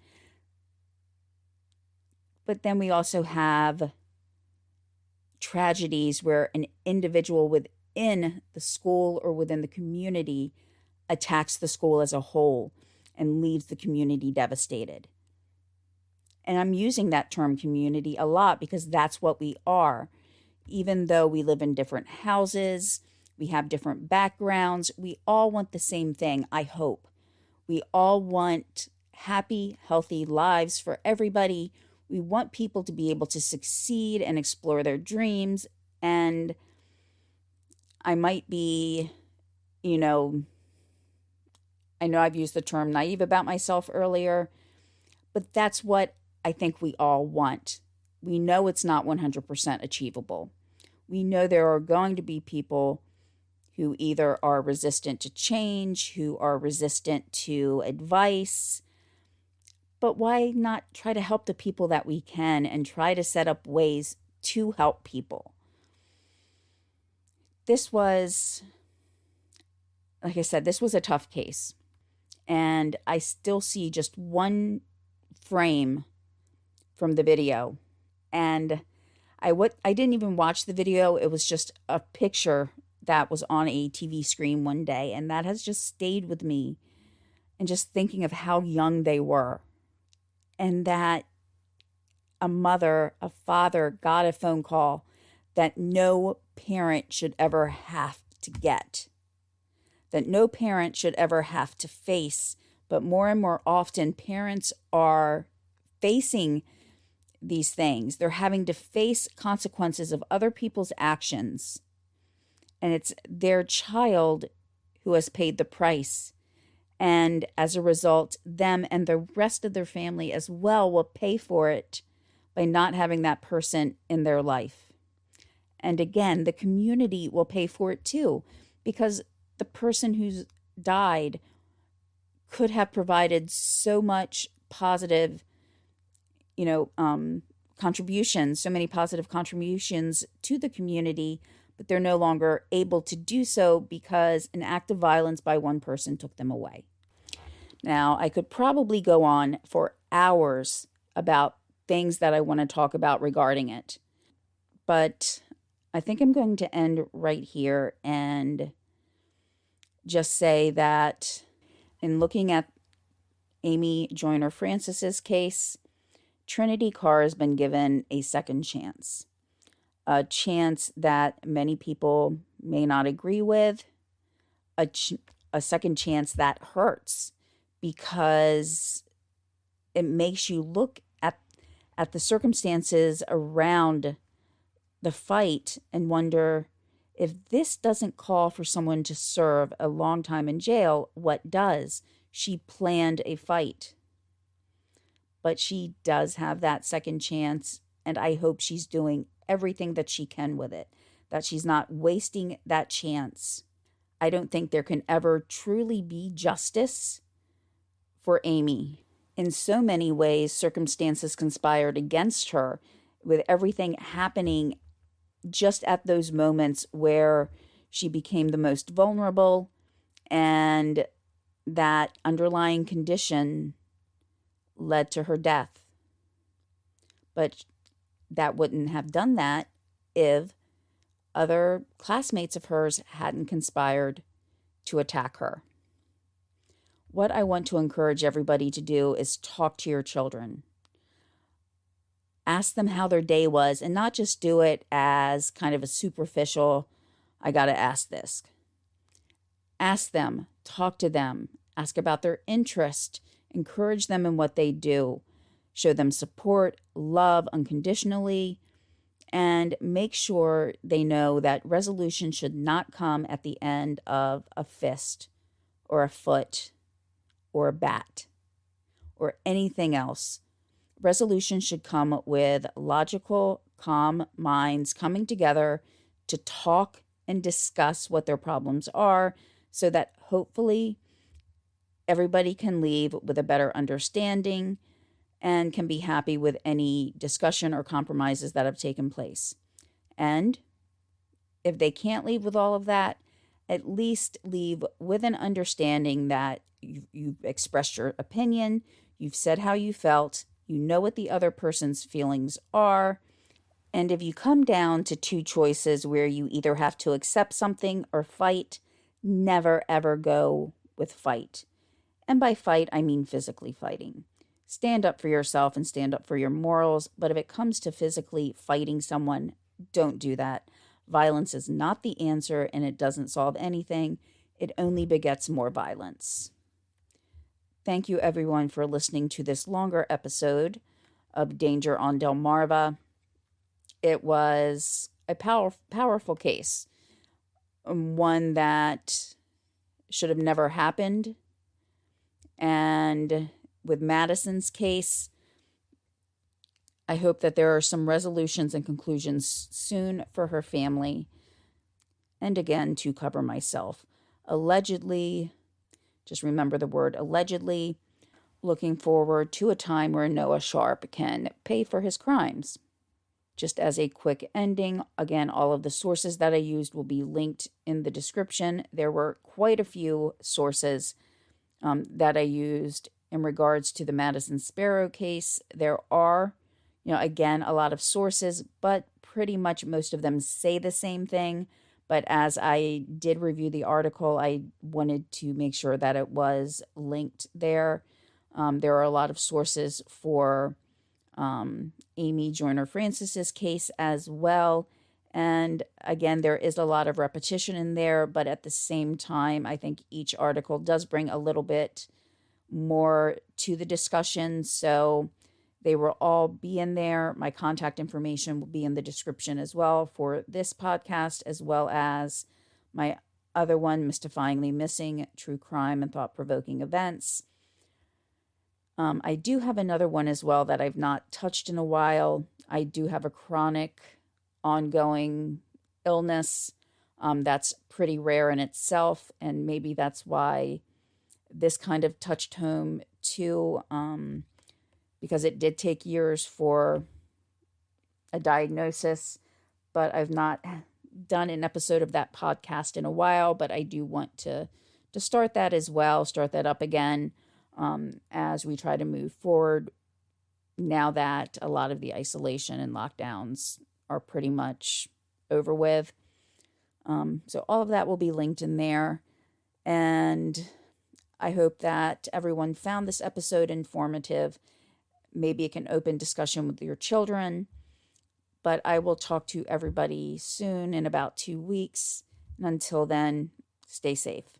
But then we also have tragedies where an individual within the school or within the community attacks the school as a whole and leaves the community devastated. And I'm using that term community a lot because that's what we are. Even though we live in different houses, we have different backgrounds, we all want the same thing, I hope. We all want happy, healthy lives for everybody. We want people to be able to succeed and explore their dreams. And I might be, I know I've used the term naive about myself earlier, but that's what I think we all want. We know it's not 100% achievable. We know there are going to be people who either are resistant to change, who are resistant to advice. But why not try to help the people that we can and try to set up ways to help people? This was, like I said, this was a tough case. And I still see just one frame from the video. And I didn't even watch the video. It was just a picture that was on a TV screen one day. And that has just stayed with me. And just thinking of how young they were. And that a mother, a father got a phone call that no parent should ever have to get, that no parent should ever have to face. But more and more often, parents are facing these things. They're having to face consequences of other people's actions. And it's their child who has paid the price. And as a result, them and the rest of their family as well will pay for it by not having that person in their life. And again, the community will pay for it too, because the person who's died could have provided so much positive, contributions, so many positive contributions to the community, but they're no longer able to do so because an act of violence by one person took them away. Now, I could probably go on for hours about things that I want to talk about regarding it, but I think I'm going to end right here and just say that in looking at Amy Joyner-Francis's case, Trinity Carr has been given a second chance, a chance that many people may not agree with, a second chance that hurts because it makes you look at the circumstances around the fight and wonder, if this doesn't call for someone to serve a long time in jail, what does? She planned a fight. But she does have that second chance, and I hope she's doing everything that she can with it, that she's not wasting that chance. I don't think there can ever truly be justice for Amy. In so many ways, circumstances conspired against her, with everything happening just at those moments where she became the most vulnerable, and that underlying condition led to her death. But that wouldn't have done that if other classmates of hers hadn't conspired to attack her. What I want to encourage everybody to do is talk to your children. Ask them how their day was, and not just do it as kind of a superficial, I got to ask this. Ask them, talk to them, ask about their interest, encourage them in what they do, show them support, love unconditionally, and make sure they know that resolution should not come at the end of a fist or a foot or a bat or anything else. Resolution should come with logical, calm minds coming together to talk and discuss what their problems are, so that hopefully everybody can leave with a better understanding and can be happy with any discussion or compromises that have taken place. And if they can't leave with all of that, at least leave with an understanding that you've expressed your opinion, you've said how you felt, you know what the other person's feelings are. And if you come down to two choices where you either have to accept something or fight, never ever go with fight. And by fight, I mean physically fighting. Stand up for yourself and stand up for your morals. But if it comes to physically fighting someone, don't do that. Violence is not the answer, and it doesn't solve anything. It only begets more violence. Thank you, everyone, for listening to this longer episode of Danger on Delmarva. It was a powerful case, one that should have never happened. And with Madison's case, I hope that there are some resolutions and conclusions soon for her family. And again, to cover myself, allegedly, just remember the word allegedly, looking forward to a time where Noah Sharp can pay for his crimes. Just as a quick ending, again, all of the sources that I used will be linked in the description. There were quite a few sources that I used in regards to the Madison Sparrow case. There are, again, a lot of sources, but pretty much most of them say the same thing. But as I did review the article, I wanted to make sure that it was linked there. There are a lot of sources for Amy Joyner-Francis's case as well. And again, there is a lot of repetition in there, but at the same time, I think each article does bring a little bit more to the discussion. So they will all be in there. My contact information will be in the description as well for this podcast, as well as my other one, Mystifyingly Missing, True Crime and Thought-Provoking Events. I do have another one as well that I've not touched in a while. I do have a chronic, ongoing illness that's pretty rare in itself, and maybe that's why this kind of touched home too, because it did take years for a diagnosis, but I've not done an episode of that podcast in a while, but I do want to start that as well, start that up again, as we try to move forward now that a lot of the isolation and lockdowns are pretty much over with. So all of that will be linked in there. And I hope that everyone found this episode informative. Maybe it can open discussion with your children. But I will talk to everybody soon in about 2 weeks. And until then, stay safe.